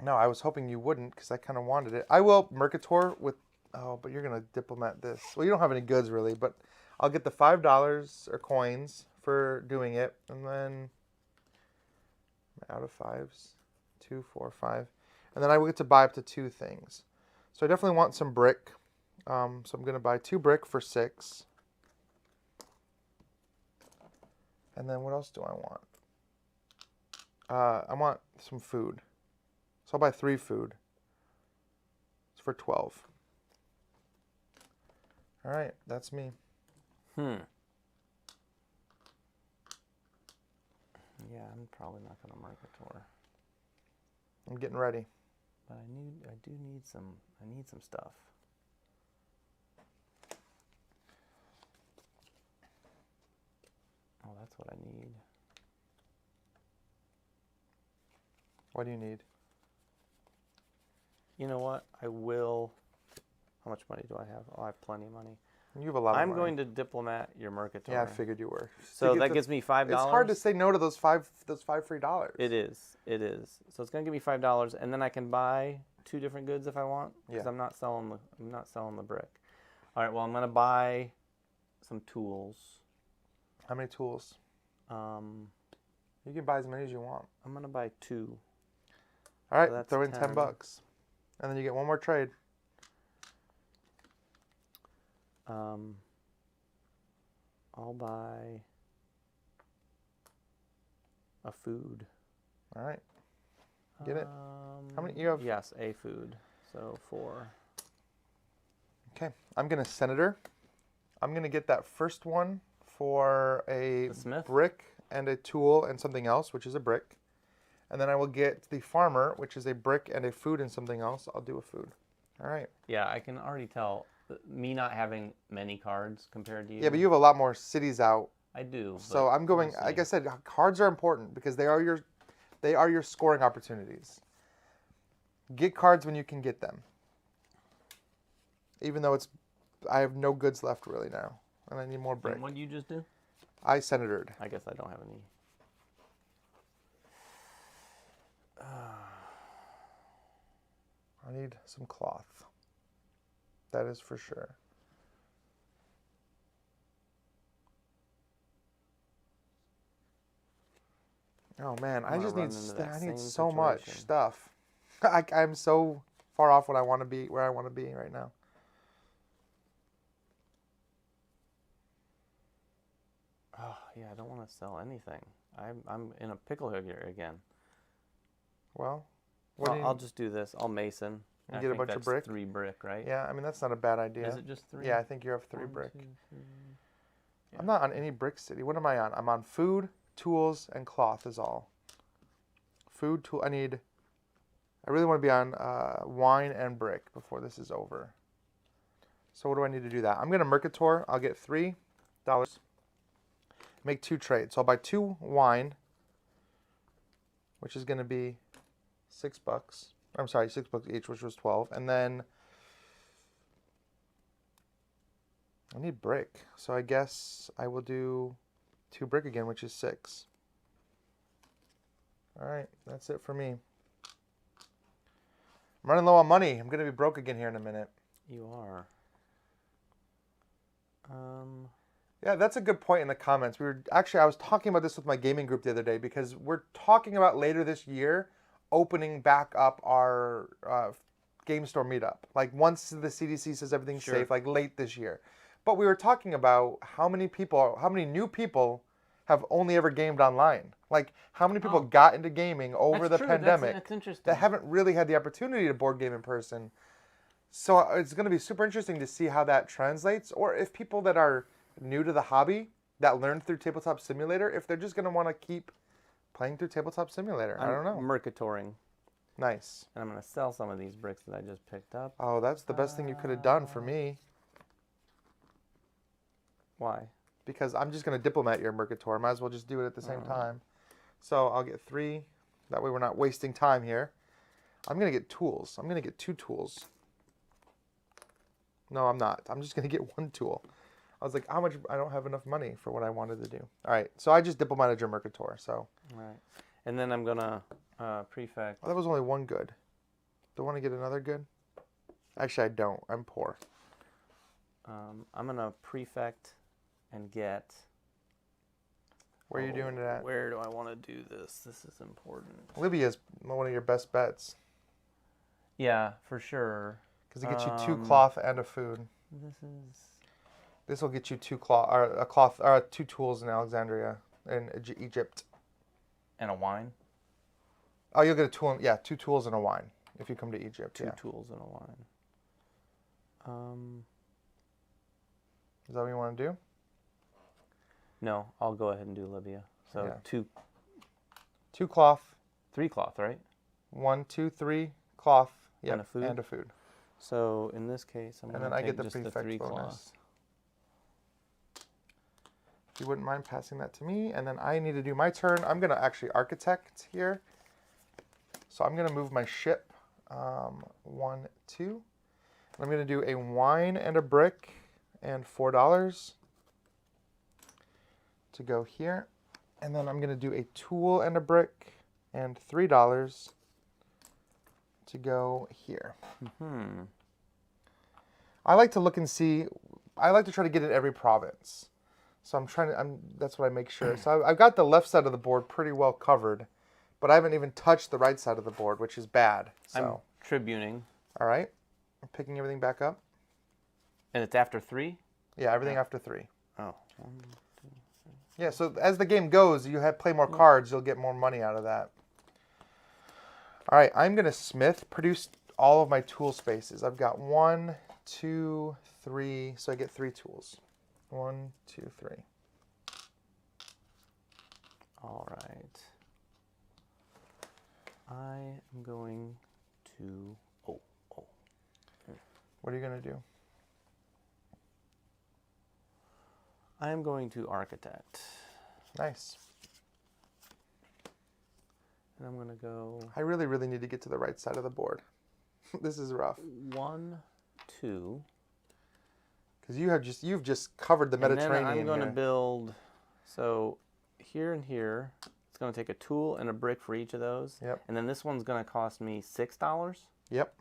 No, I was hoping you wouldn't because I kind of wanted it. I will Mercator with. Oh, but you're gonna diplomat this. Well, you don't have any goods really, but I'll get the $5 or coins for doing it, and then I'm out of 5s, 2, 4, 5, and then I will get to buy up to 2 things. So I definitely want some brick. So I'm gonna buy 2 brick for 6. And then what else do I want? I want some food. So I'll buy 3 food. It's for 12. All right, that's me. Yeah, I'm probably not going to Mercator. I'm getting ready. But I need some stuff. Oh, that's what I need. What do you need? You know what? I will. How much money do I have? Oh, I have plenty of money. You have a lot of money. I'm going to diplomat your Mercator. Yeah, I figured you were. So that gives me $5. It's hard to say no to those five free dollars. It is. It is. So it's going to give me $5, and then I can buy 2 different goods if I want, because I'm not selling the brick. All right. Well, I'm going to buy some tools. How many tools? You can buy as many as you want. I'm going to buy 2. All right, that's throw in 10. $10, and then you get one more trade. I'll buy a food. All right, get it. How many you have? Yes, a food. So 4. Okay, I'm gonna Senator. I'm gonna get that first one for a The Smith? brick and a tool and something else, which is a brick. And then I will get the Farmer, which is a brick and a food and something else. I'll do a food. All right. Yeah, I can already tell me not having many cards compared to you. Yeah, but you have a lot more cities out. I do. So I'm going. we'll Like see. I said, cards are important because they are your scoring opportunities. Get cards when you can get them. Even though I have no goods left really now. And I need more brick. And what did you just do? I senatored. I guess I don't have any. I need some cloth. That is for sure. Oh man, I just need so much stuff. I'm so far off where I want to be right now. Oh yeah, I don't want to sell anything. I'm in a pickle here again. Well, I'll just do this. I'll mason. And get a bunch of brick. 3 brick, right? Yeah, I mean that's not a bad idea. Is it just 3? Yeah, I think you have 3 brick. 2, 3. Yeah. I'm not on any brick city. What am I on? I'm on food, tools, and cloth is all. Food, tool. I really want to be on wine and brick before this is over. So what do I need to do that? I'm going to Mercator. I'll get $3. Make 2 trades. So I'll buy 2 wine, which is going to be $6. I'm sorry, $6 each, which was 12. And then I need brick. So I guess I will do 2 brick again, which is 6. All right, that's it for me. I'm running low on money. I'm going to be broke again here in a minute. You are. Yeah, that's a good point in the comments. I was talking about this with my gaming group the other day because we're talking about later this year opening back up our game store meetup. Like once the CDC says everything's safe, like late this year. But we were talking about how many new people have only ever gamed online. Like how many people got into gaming over the pandemic that's interesting. that haven't really had the opportunity to board game in person. So it's going to be super interesting to see how that translates, or if people that are new to the hobby that learned through Tabletop Simulator, if they're just going to want to keep playing through Tabletop Simulator. I don't know. I'm Mercatoring. Nice. And I'm going to sell some of these bricks that I just picked up. Oh, that's the best thing you could have done for me. Why? Because I'm just going to diplomat your Mercator. Might as well just do it at the same time. So I'll get 3. That way we're not wasting time here. I'm going to get tools. I'm going to get 2 tools. No, I'm not. I'm just going to get 1 tool. I was like, how much? I don't have enough money for what I wanted to do. All right. So I just diplomated your Mercator. So. All right. And then I'm going to prefect. Oh, that was only 1 good. Do I want to get another good? Actually, I don't. I'm poor. I'm going to prefect and get. Where are you doing it at? Where do I want to do this? This is important. Libya's one of your best bets. Yeah, for sure. Because it gets you 2 cloth and a food. This will get you 2 2 tools in Alexandria, in Egypt. And a wine? Oh, you'll get a tool. Yeah, 2 tools and a wine if you come to Egypt. 2 tools and a wine. Is that what you want to do? No, I'll go ahead and do Libya. So Yeah. 2 cloth. 3 cloth, right? 1, 2, 3 cloth. Yep, and a food. And a food. So in this case, I'm going to take just the 3 bonus. cloth. If you wouldn't mind passing that to me, and then I need to do my turn. I'm going to actually architect here. So I'm going to move my ship 1, 2. And I'm going to do a wine and a brick and $4 to go here. And then I'm going to do a tool and a brick and $3 to go here. I like to look and see. I like to try to get in every province. So that's what I make sure. So I've got the left side of the board pretty well covered, but I haven't even touched the right side of the board, which is bad. So I'm tribuning. All right. I'm picking everything back up. And it's after 3? Yeah, everything after 3. Oh. Yeah, so as the game goes, you play more cards, you'll get more money out of that. All right, I'm going to produce all of my tool spaces. I've got 1, 2, 3, so I get 3 tools. 1, 2, 3. All right. I am going to... What are you going to do? I am going to architect. Nice. And I'm going to go... I really, really need to get to the right side of the board. This is rough. 1, 2. Because you've just covered the Mediterranean. And then I'm going to here. build, so here and here, it's going to take a tool and a brick for each of those. Yep. And then this one's going to cost me $6. Yep.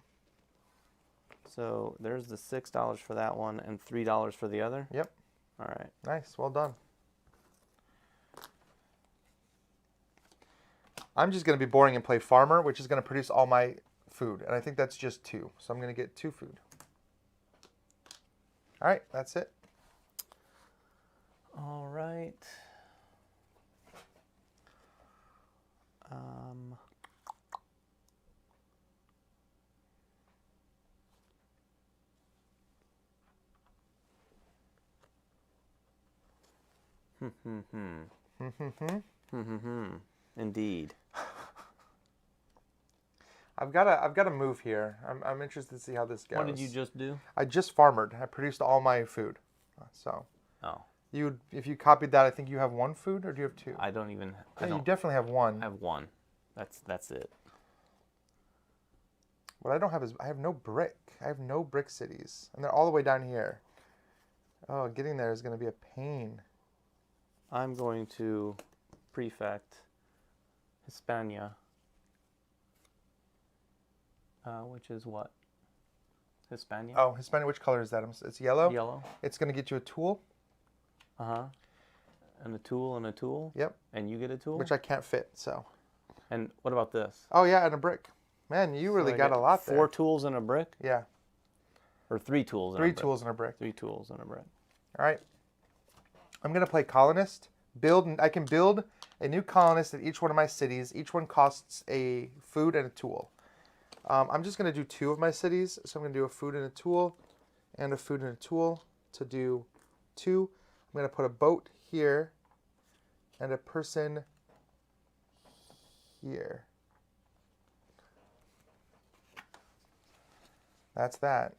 So there's the $6 for that one and $3 for the other. Yep. All right. Nice. Well done. I'm just going to be boring and play farmer, which is going to produce all my food. And I think that's just 2. So I'm going to get 2 food. All right. That's it. All right. Indeed. I've got to move here. I'm interested to see how this goes. What did you just do? I just farmered. I produced all my food. So Oh, if you copied that, I think you have 1 food, or do you have 2? I don't even. Yeah, you definitely have 1. I have 1. That's it. What I don't have is I have no brick. I have no brick cities, and they're all the way down here. Oh, getting there is going to be a pain. I'm going to prefect Hispania, which is what? Hispania? Oh, Hispanic. Which color is that? It's yellow. Yellow. It's going to get you a tool. And a tool and a tool. Yep. And you get a tool. Which I can't fit. So. And what about this? Oh yeah, and a brick. Man, you really got a lot there. 4 tools and a brick. Yeah. Or 3 tools. And 3 a brick. tools and a brick. 3 tools and a brick. All right. I'm going to play colonist. I can build a new colonist at each one of my cities. Each one costs a food and a tool. I'm just going to do 2 of my cities. So I'm going to do a food and a tool and a food and a tool to do 2. I'm going to put a boat here and a person here. That's that.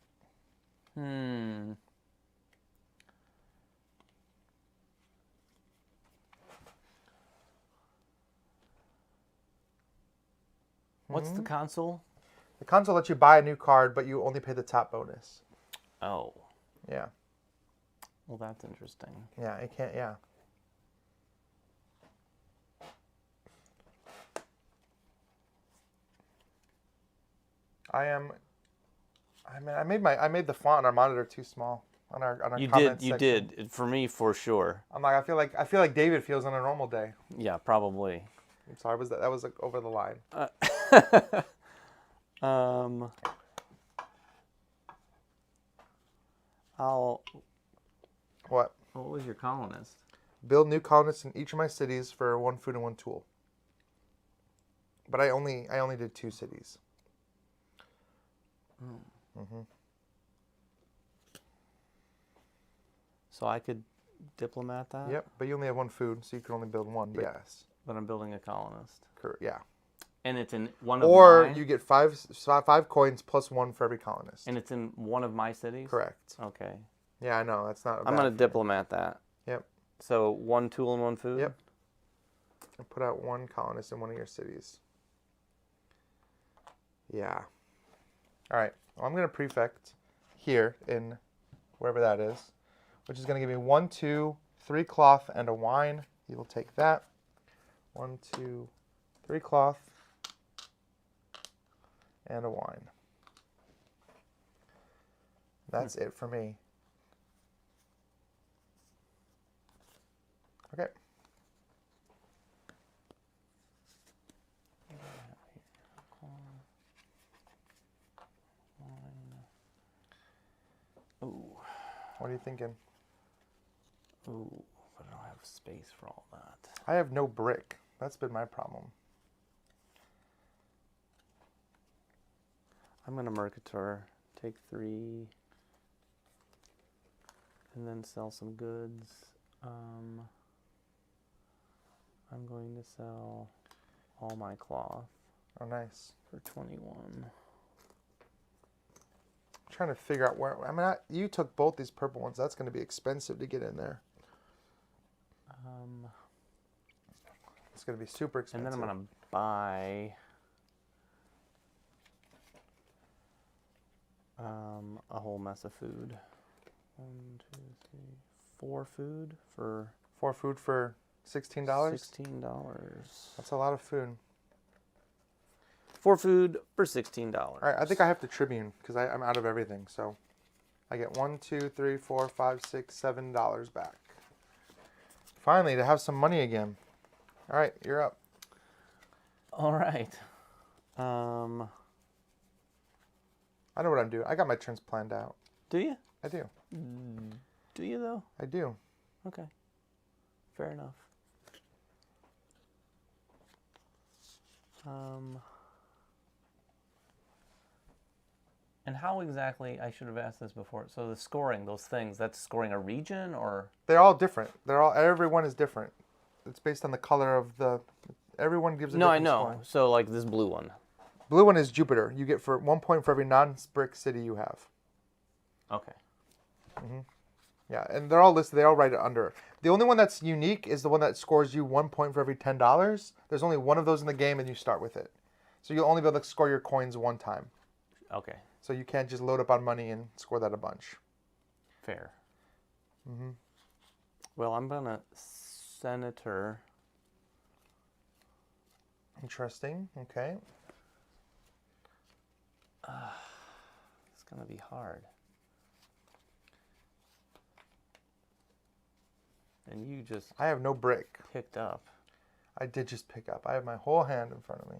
What's the console? The console lets you buy a new card, but you only pay the top bonus. Oh. Yeah. Well, that's interesting. Yeah, it can't, yeah. I made the font on our monitor too small on our comment You section. did. For me, for sure. I'm like, I feel like David feels on a normal day. Yeah, probably. I'm sorry, that was like over the line. What? What was your colonist? Build new colonists in each of my cities for 1 food and 1 tool. But I only did 2 cities. So I could diplomat that? Yep, but you only have 1 food, so you can only build 1. But yes, But I'm building a colonist. yeah. And it's in one of Or mine? you get 5 coins plus 1 for every colonist. And it's in one of my cities? Correct. Okay. Yeah, I know. That's not. I'm going to diplomat that. Yep. So 1 tool and 1 food? Yep. And put out 1 colonist in one of your cities. Yeah. All right. Well, I'm going to prefect here in wherever that is, which is going to give me 1, 2, 3 cloth and a wine. You will take that. 1, 2, 3 cloth and a wine. That's it for me. Okay. Ooh. What are you thinking? Ooh, but I don't have space for all that. I have no brick. That's been my problem. I'm going to Mercator, take 3, and then sell some goods. I'm going to sell all my cloth Oh, nice. for 21. I'm trying to figure out where. I mean, you took both these purple ones. That's going to be expensive to get in there. It's going to be super expensive. And then I'm going to buy A whole mess of food. 1, 2, 3, 4 food for 4 food for $16. $16. That's a lot of food. 4 food for $16. All right, I think I have to Tribune because I'm out of everything. So I get $1, 2, 3, 4, 5, 6, $7 back. Finally, to have some money again. All right, you're up. All right. I know what I'm doing. I got my turns planned out. Do you? I do. Do you though? I do. Okay. Fair enough. And how exactly, I should have asked this before, so the scoring, those things, that's scoring a region or? They're all different. Everyone is different. It's based on the color of the, everyone gives a No, I different know. scoring. So like this blue one. Blue one is Jupiter. You get for 1 point for every non-brick city you have. Okay. Yeah, and they're all listed. They all write it under. The only one that's unique is the one that scores you 1 point for every $10. There's only one of those in the game, and you start with it. So you'll only be able to score your coins one time. Okay. So you can't just load up on money and score that a bunch. Fair. Well, I'm gonna Senator. Interesting. Okay. It's gonna be hard. And you just I have no brick. picked up. I did just pick up. I have my whole hand in front of me.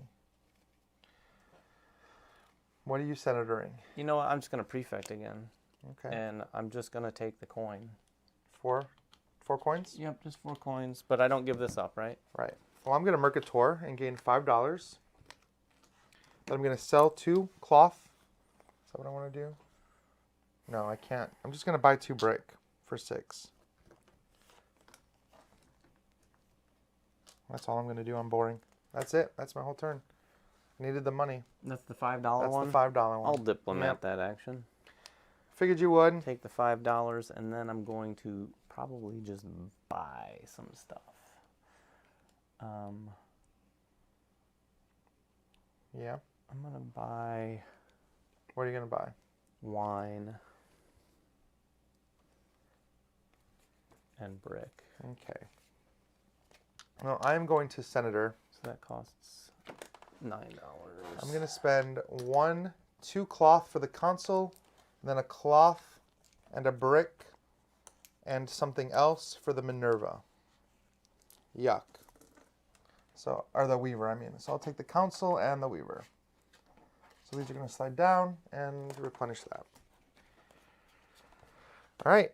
What are you senatoring? You know what? I'm just gonna prefect again, Okay. and I'm just gonna take the coin. 4 coins? Yep, just 4 coins. But I don't give this up, right? Right. Well, I'm going to Mercator and gain $5. Then I'm going to sell 2 cloth. Is that what I want to do? No, I can't. I'm just going to buy 2 brick for 6. That's all I'm going to do. I'm boring. That's it. That's my whole turn. I needed the money. That's the $5 That's one. the $5 one. I'll diplomat Yep. that action. Figured you would. Take the $5, and then I'm going to probably just buy some stuff. Yeah. I'm gonna buy What are you going to buy? wine and brick. Okay. Well, I'm going to Senator. So that costs $9. I'm going to spend 2 cloth for the console, then a cloth and a brick and something else for the Minerva. Yuck. So, or the Weaver, I mean. So I'll take the console and the Weaver. So these are going to slide down and replenish that. All right.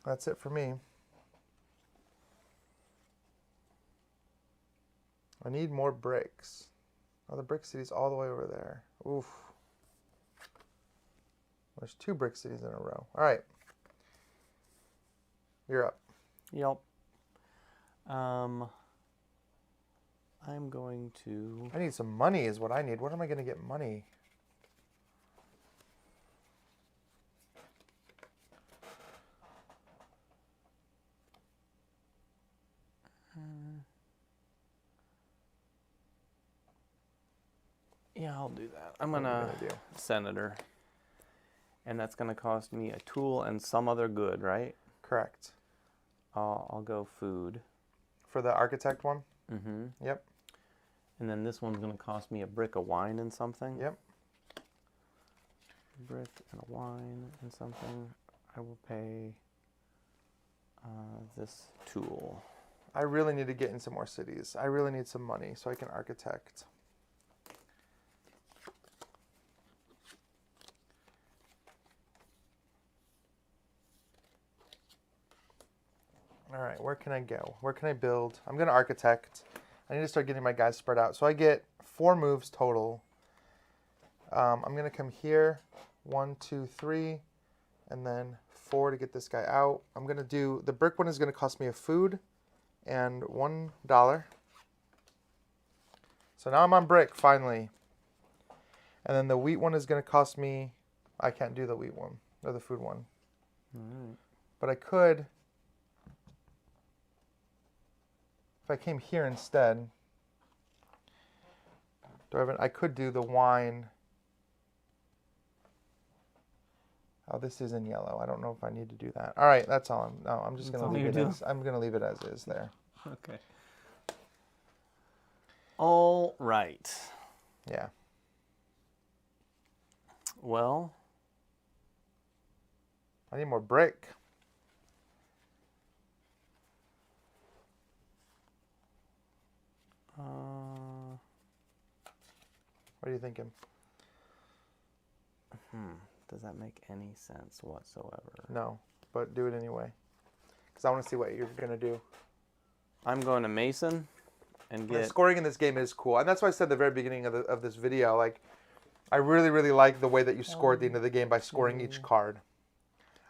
That's it for me. I need more bricks. Oh, the brick city's all the way over there. Oof. There's 2 brick cities in a row. All right. You're up. Yep. I'm going to. I need some money is what I need. Where am I going to get money? Yeah, I'll do that. I'm What am I gonna gonna do? Senator. And that's gonna cost me a tool and some other good, right? Correct. I'll go food. For the architect one? Mm-hmm. Yep. And then this one's gonna cost me a brick of wine and something. Yep. Brick and a wine and something. I will pay this tool. I really need to get in some more cities. I really need some money so I can architect. All right, where can I go? Where can I build? I'm going to architect. I need to start getting my guys spread out. So I get 4 moves total. I'm going to come here, 1, 2, 3, and then 4 to get this guy out. I'm going to do, the brick one is going to cost me a food and $1. So now I'm on brick, finally. And then the wheat one is going to cost me, I can't do the wheat one, or the food one. Alright. But I could, if I came here instead, I could do the wine Oh, this is in yellow. I don't know if I need to do that. All right, that's all. I'm just gonna all leave you it do? as. I'm gonna leave it as is there. Okay. All right. Yeah. Well, I need more brick. What are you thinking? does that make any sense whatsoever? No, but do it anyway. Because I want to see what you're gonna do. I'm going to Mason and The get. scoring in this game is cool, and that's why I said at the very beginning of this video, like, I really, really like the way that you score at the end of the game by scoring each card.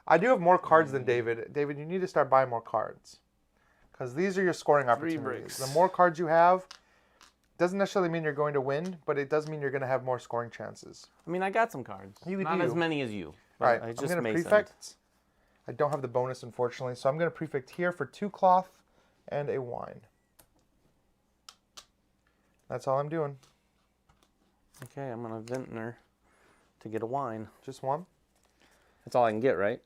I do have more cards than David. David, you need to start buying more cards. Because these are your scoring opportunities. bricks. The more cards you have, doesn't necessarily mean you're going to win, but it does mean you're going to have more scoring chances. I mean, I got some cards. You Not do. as many as you. All right, I I'm just going to Masoned. prefect. I don't have the bonus, unfortunately, so I'm going to prefect here for 2 cloth and a wine. That's all I'm doing. Okay, I'm going to Vintner to get a wine. Just one? That's all I can get, right?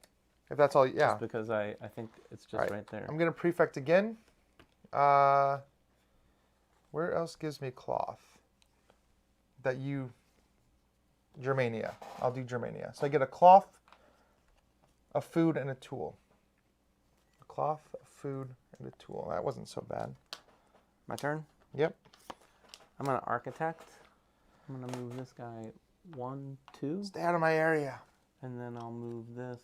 If that's all, yeah. Just because I think it's just right there. I'm going to prefect again. Where else gives me cloth? Germania. I'll do Germania. So I get a cloth, a food, and a tool. A cloth, a food, and a tool. That wasn't so bad. My turn? Yep. I'm going to Architect. I'm going to move this guy 1, 2. Stay out of my area. And then I'll move this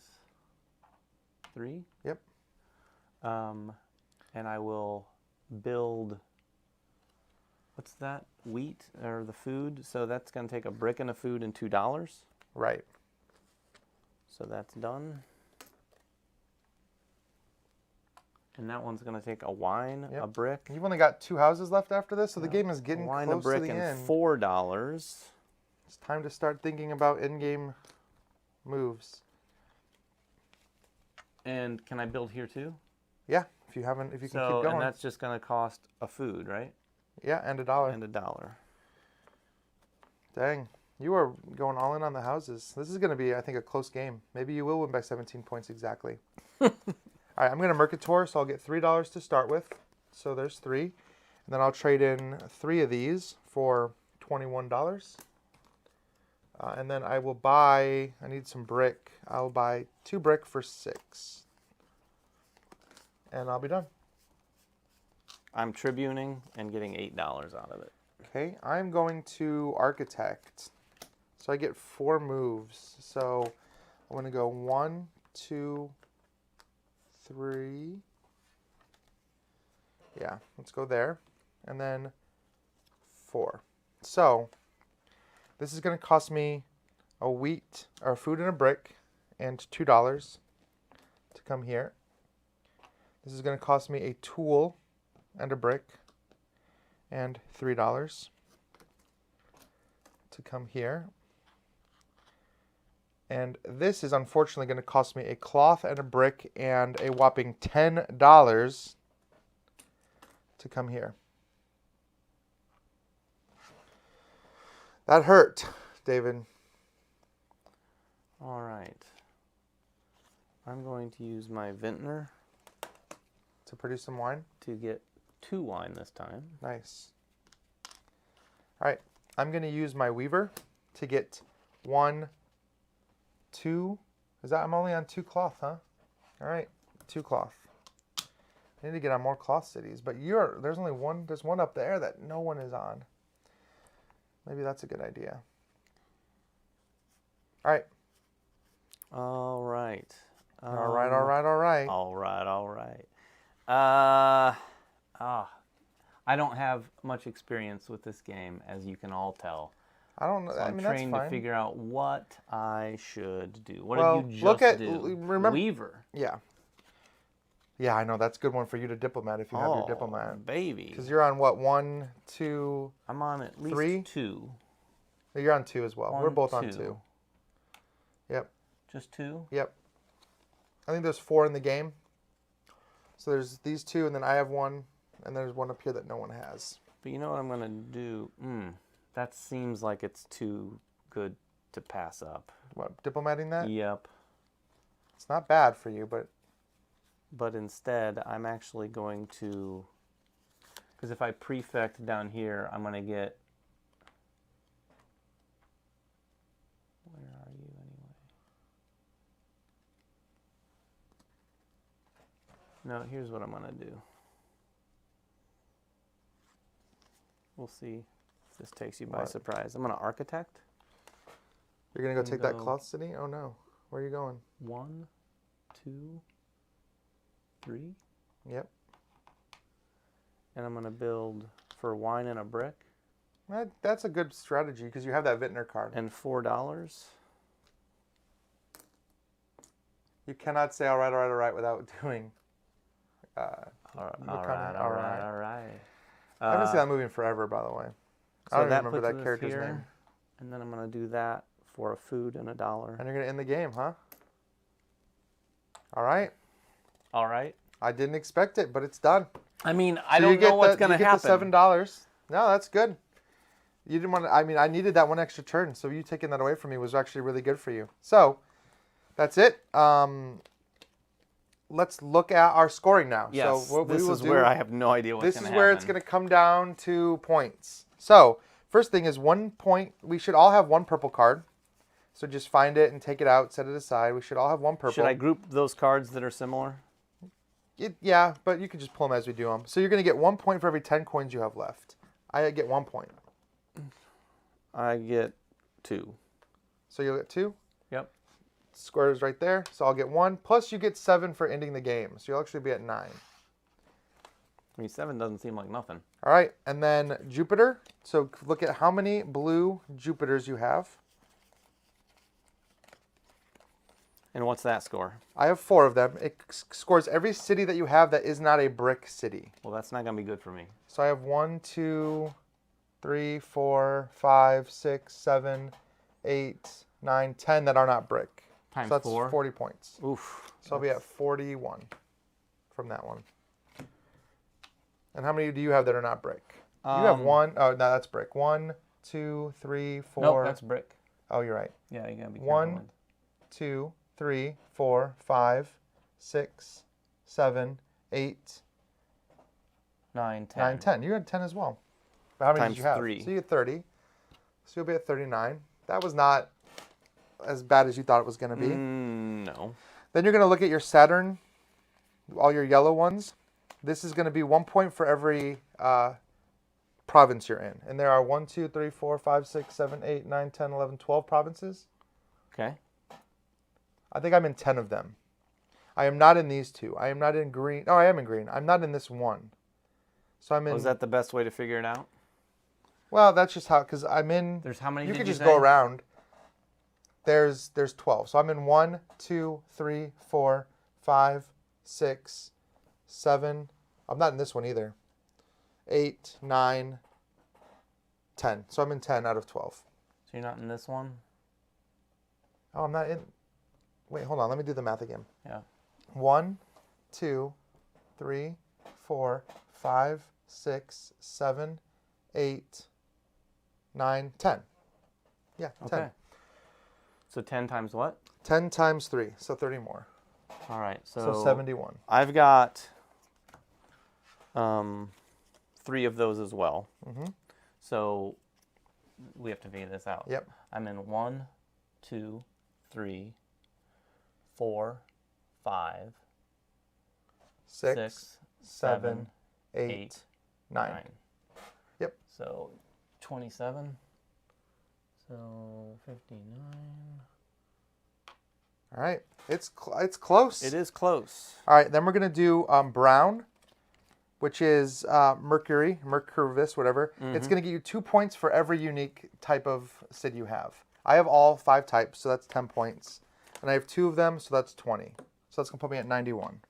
3. Yep. And I will build, what's that? Wheat or the food. So that's going to take a brick and a food and $2. Right. So that's done. And that one's going to take a wine, Yep. a brick. You've only got 2 houses left after this, so the game is A getting wine, close a brick, to the and end. $4. It's time to start thinking about in-game moves. And can I build here too? Yeah, if you can keep going. And that's just going to cost a food, right? Yeah, and $1. And $1. Dang, you are going all in on the houses. This is going to be, I think, a close game. Maybe you will win by 17 points exactly. All right, I'm going to Mercator, so I'll get $3 to start with. So there's 3. And then I'll trade in 3 of these for $21. And then I will buy, I need some brick. I'll buy 2 brick for 6. And I'll be done. I'm tribuning and getting $8 out of it. Okay, I'm going to Architect. So I get 4 moves. So I'm going to go 1, 2, 3. Yeah, let's go there. And then 4. So this is going to cost me a wheat or food and a brick and $2 to come here. This is going to cost me a tool and a brick and $3 to come here. And this is unfortunately going to cost me a cloth and a brick and a whopping $10 to come here. That hurt, David. All right. I'm going to use my Vintner To produce some wine? to get 2 wine this time. Nice. All right, I'm going to use my Weaver to get 1, 2. I'm only on 2 cloth, huh? All right, 2 cloth. I need to get on more cloth cities, but there's only one. There's one up there that no one is on. Maybe that's a good idea. All right. All right. All right, all right, all right. All right, all right. I don't have much experience with this game, as you can all tell. I don't know. So I I'm mean, trying that's to fine. figure out what I should do. What Well, did you look just at- do? remember- Weaver. Yeah. Yeah, I know. That's a good one for you to diplomat if you have your Oh, diplomat. baby. Because you're on what, 1, 2... I'm on at least 3? 2. You're on 2 as well. We're 1, both on 2. 2. Yep. Just 2? Yep. I think there's 4 in the game. So there's these 2, and then I have 1, and there's 1 up here that no one has. But you know what I'm going to do? That seems like it's too good to pass up. What, diplomating that? Yep. It's not bad for you, but But instead, I'm actually going to, because if I prefect down here, I'm going to get, where are you anyway? No, here's what I'm going to do. We'll see if this takes you by What? surprise. I'm going to architect. you're going to go And take that go- cloth city? Oh, no. Where are you going? 1, 2, 3. Yep. And I'm going to build for wine and a brick That's a good strategy because you have that Vintner card. and $4. You cannot say all right without doing. All right. right. I haven't seen that movie in forever, by the way. I So don't that even remember puts that us character's here, name. and then I'm going to do that for a food and $1. And you're going to end the game, huh? All right. All right. I didn't expect it, but it's done. I mean, I So you don't get know what's the- going to You happen. get the $7. No, that's good. You didn't want to. I mean, I needed that one extra turn, so you taking that away from me was actually really good for you. So, that's it. Let's look at our scoring now. Yes, so what this we will is do, where I have no idea what's going This to is happen. where it's going to come down to points. So, first thing is 1 point. We should all have one purple card. So just find it and take it out, set it aside. We should all have one purple. Should I group those cards that are similar? Yeah, but you can just pull them as we do them. So you're going to get 1 point for every 10 coins you have left. I get 1 point. I get 2. So you'll get 2. Yep. Square is right there. So I'll get 1. Plus you get 7 for ending the game. So you'll actually be at 9. I mean, 7 doesn't seem like nothing. All right. And then Jupiter. So look at how many blue Jupiters you have. And what's that score? I have 4 of them. It scores every city that you have that is not a brick city. Well, that's not going to be good for me. So I have 1, 2, 3, 4, 5, 6, 7, 8, 9, 10 that are not brick. Times so that's 4. 40 points. Oof. So I'll be at 41 from that one. And how many do you have that are not brick? You have 1. Oh, no, that's brick. 1, 2, 3, 4. Nope, that's brick. Oh, you're right. Yeah, you got to be 1, careful. 2, 3, 4, 5, 6, 7, 8, 9, 10. 9, 10. You had 10 as well. But how many Times did you have? 3. So you had 30. So you'll be at 39. That was not as bad as you thought it was going to be. No. Then you're going to look at your Saturn, all your yellow ones. This is going to be 1 point for every province you're in. And there are 1, 2, 3, 4, 5, 6, 7, 8, 9, 10, 11, 12 provinces. Okay. I think I'm in 10 of them. I am not in these 2. I am not in green. Oh, I am in green. I'm not in this 1. So I'm in. Was that the best way to figure it out? Well, that's just how, because I'm in. There's how many You did could you just say? go around. There's 12. So I'm in 1, 2, 3, 4, 5, 6, 7. I'm not in this one either. 8, 9, 10. So I'm in 10 out of 12. So you're not in this one? Oh, I'm not in. Wait, hold on. Let me do the math again. Yeah. 1, 2, 3, 4, 5, 6, 7, 8, 9, 10. Yeah, 10. Okay. So 10 times what? 10 times 3, so 30 more. All right. So 71. I've got 3 of those as well. Mm-hmm. So we have to figure this out. Yep. I'm in 1, 2, 3, 4, 5, 6, 7, 8, 8, 9. 9. Yep. So 27. So 59. All right. It's close. It is close. All right. Then we're going to do brown, which is Mercurvis, whatever. It's going to get you 2 points for every unique type of city you have. I have all 5 types, so that's 10 points. And I have 2 of them, so that's 20. So that's going to put me at 91.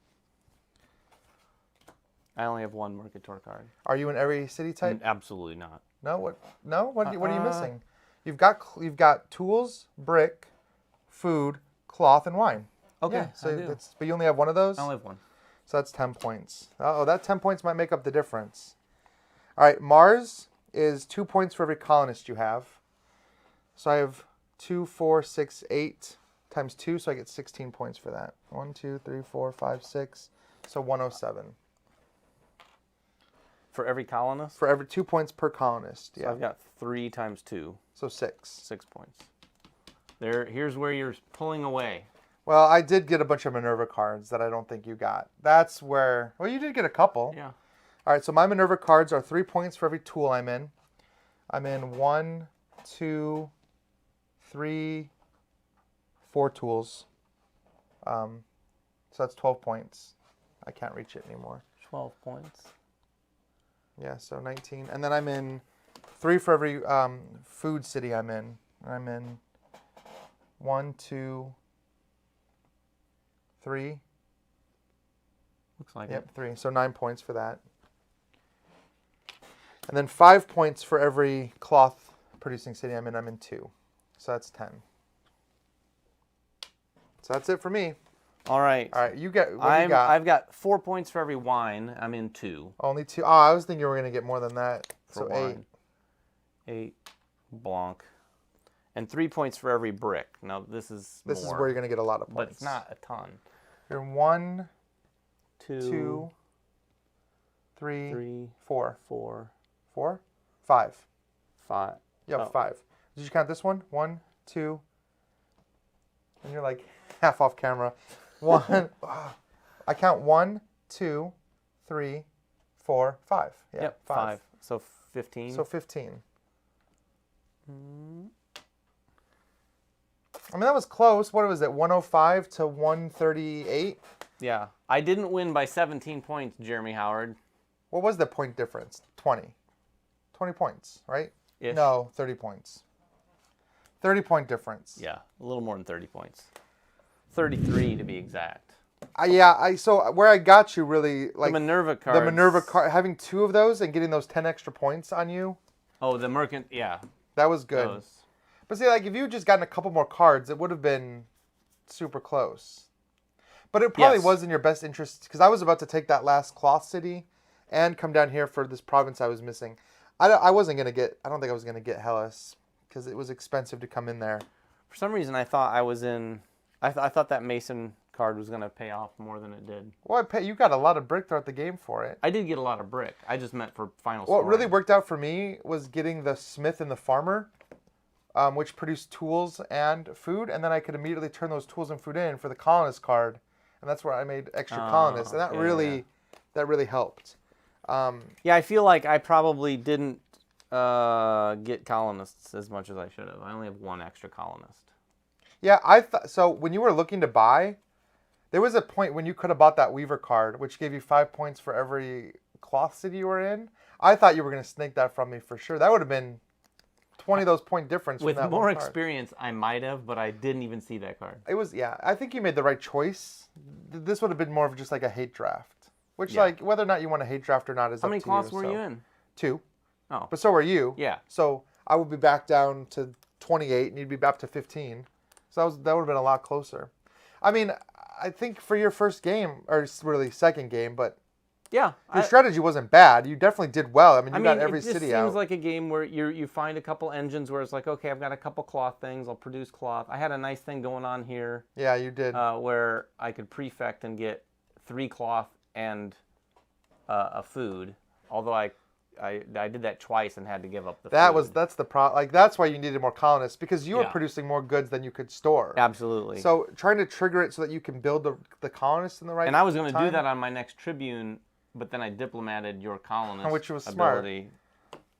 I only have 1 Mercator card. Are you in every city type? Absolutely not. No. What? No. What are you missing? You've got tools, brick, food, cloth, and wine. Okay, Yeah, so I do. but you only have 1 of those. I only have 1. So that's 10 points. Oh, that 10 points might make up the difference. All right, Mars is 2 points for every colonist you have. So I have 2, 4, 6, 8 times 2, so I get 16 points for that. 1, 2, 3, 4, 5, 6. So 107. For every colonist? For every 2 points per colonist. So Yeah. I've got 3 times 2. So 6. 6 points. Here's where you're pulling away. Well, I did get a bunch of Minerva cards that I don't think you got. That's where... Well, you did get a couple. Yeah. All right, so my Minerva cards are 3 points for every tool I'm in. I'm in 1, 2, 3, 4 tools. So that's 12 points. I can't reach it anymore. 12 points. Yeah, so 19. And then I'm in 3 for every food city I'm in. And I'm in 1, 2, 3. Looks like Yep, 3. So 9 points for that. And then 5 points for every cloth producing city I'm in. I'm in 2. So that's 10. So that's it for me. All right. All right, you get what you got. I've got 4 points for every wine. I'm in 2. Only 2. Oh, I was thinking you were going to get more than that. For So wine. 8 Blanc. And 3 points for every brick. Now, this is This more, is where you're going to get a lot of points. but it's not a ton. You're 1, 2, 2, 3, 3, 4. 4, 4? 5. 5. Yep, Oh. 5. Did you count this one? 1, 2. And you're like half off camera. 1. I count 1, 2, 3, 4, 5. Yeah, Yep, 5. So 15. So 15. I mean, that was close. What was it? 105 to 138? Yeah. I didn't win by 17 points, Jeremy Howard. What was the point difference? 20. 20 points, right? Ish. No, 30 points. 30-point difference. Yeah, a little more than 30 points. 33 to be exact. So where I got you really, like The Minerva cards. the Minerva card, having 2 of those and getting those 10 extra points on you, Oh, the Mercant, yeah. that was good. Those. But see, like if you had just gotten a couple more cards, it would have been super close. But it probably Yes. was in your best interest, because I was about to take that last cloth city and come down here for this province I was missing. I wasn't going to get, I don't think I was going to get Hellas, because it was expensive to come in there. For some reason, I thought I was in... I thought that Mason card was going to pay off more than it did. Well, you got a lot of brick throughout the game for it. I did get a lot of brick. I just meant for final What scoring. really worked out for me was getting the smith and the farmer, which produced tools and food, and then I could immediately turn those tools and food in for the colonist card, and that's where I made extra colonists, and that really helped. Yeah, I feel like I probably didn't get colonists as much as I should have. I only have 1 extra colonist. Yeah, so when you were looking to buy, there was a point when you could have bought that Weaver card, which gave you 5 points for every cloth city you were in. I thought you were going to snake that from me for sure. That would have been 20 of those point difference. With from that more one card. experience, I might have, but I didn't even see that card. It was, yeah, I think you made the right choice. This would have been more of just like a hate draft, which Yeah. like whether or not you want to hate draft or not is How up many to cloths you. were you in? 2. Oh. But so were you. Yeah. So I would be back down to 28 and you'd be back to 15. So that would have been a lot closer. I mean, I think for your first game, or really second game, but Yeah. your strategy wasn't bad. You definitely did well. I mean, you got every it just city seems out. like a game where you find a couple engines where it's like, okay, I've got a couple cloth things. I'll produce cloth. I had a nice thing going on here Yeah, you did. where I could prefect and get 3 cloth and a food. Although I did that twice and had to give up the food. That's the problem. Like that's why you needed more colonists, because you were Yeah. producing more goods than you could store. Absolutely. So trying to trigger it so that you can build the colonists in the right. And I was going to do time, that on my next Tribune, but then I diplomated your colonist Which was smart. ability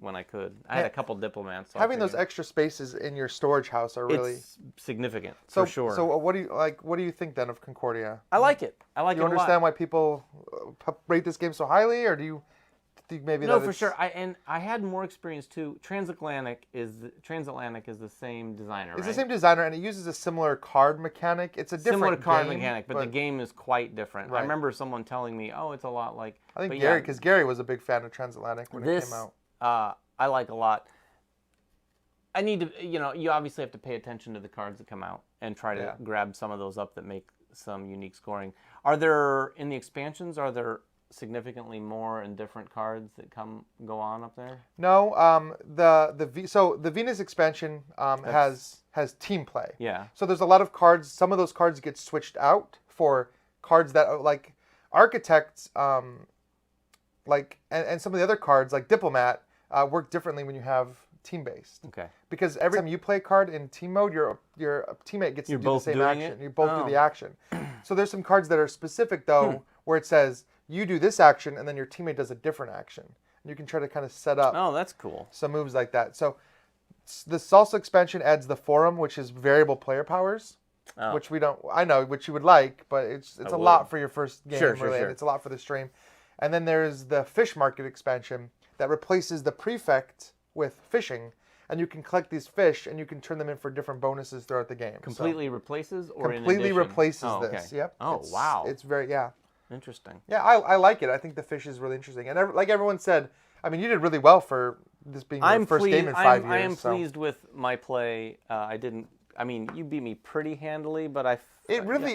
when I could. I had a couple diplomats. So I having those figured extra spaces in your storage house are really it's significant so for sure. So what do you like? What do you think then of Concordia? I like it. I like Do you it a lot. understand why people rate this game so highly, or do you think maybe No, that for it's... sure. I had more experience too. Transatlantic is the same designer, It's right? the same designer, and it uses a similar card mechanic. It's a different Similar card game, mechanic, but the game is quite different. Right. I remember someone telling me, "Oh, it's a lot like." I think but Gary, yeah, because Gary was a big fan of Transatlantic when it came out. I like a lot. I need to, you obviously have to pay attention to the cards that come out and try to grab some of those up that make some unique scoring. Are there, in the expansions, are there significantly more and different cards that go on up there? No, so the Venus expansion has team play. Yeah. So there's a lot of cards. Some of those cards get switched out for cards that like Architects, like and some of the other cards like Diplomat work differently when you have team based. Okay. Because every time you play a card in team mode, your teammate gets to do the same action. You both do the action. So there's some cards that are specific though, where it says you do this action and then your teammate does a different action. And you can try to kind of set up. Oh, that's cool. Some moves like that. So the Salsa expansion adds the Forum, which is variable player powers, which we don't. I know which you would like, but it's a lot for your first game. Sure. And it's a lot for the stream. And then there's the Fish Market expansion that replaces the Prefect with fishing, and you can collect these fish and you can turn them in for different bonuses throughout the game. Completely replaces or completely in addition? replaces this. Okay. Yep. Oh, wow. It's very Interesting. Yeah, I like it. I think the fish is really interesting, and like everyone said, I mean, you did really well for this being your first game in 5 years. I am pleased with my play. I mean, you beat me pretty handily, but I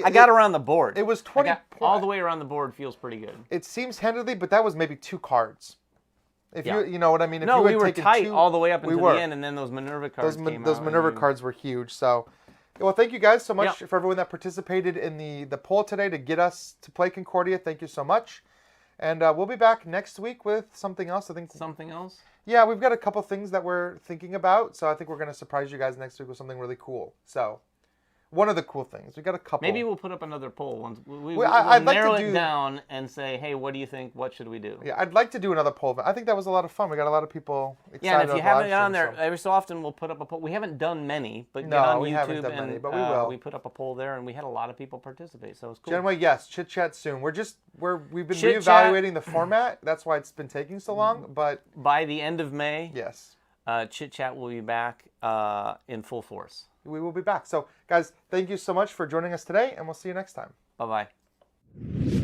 got around the board. It was 20 points. All the way around the board feels pretty good. It seems handily, but that was maybe 2 cards. If you know what I mean? If no, you we were tight all the way up until the end, and then those Minerva cards came out. Those Minerva cards were huge. So, well, thank you guys so much for everyone that participated in the poll today to get us to play Concordia. Thank you so much. And we'll be back next week with something else. I think something else. Yeah, we've got a couple things that we're thinking about. So I think we're going to surprise you guys next week with something really cool. So. One of the cool things. We got a couple. Maybe we'll put up another poll once we'll I'd like narrow to it down and say, hey, what do you think? What should we do? Yeah, I'd like to do another poll. I think that was a lot of fun. We got a lot of people excited. Yeah, and if you haven't got on there, so. every so often we'll put up a poll. We haven't done many, but no, get on we YouTube haven't done and many, but we will. We put up a poll there, and we had a lot of people participate, so it's cool. Janeway, yes, chit chat soon. We've been reevaluating the format. That's why it's been taking so long. But by the end of May, yes, Chit Chat will be back in full force. We will be back. So, guys, thank you so much for joining us today, and we'll see you next time. Bye-bye.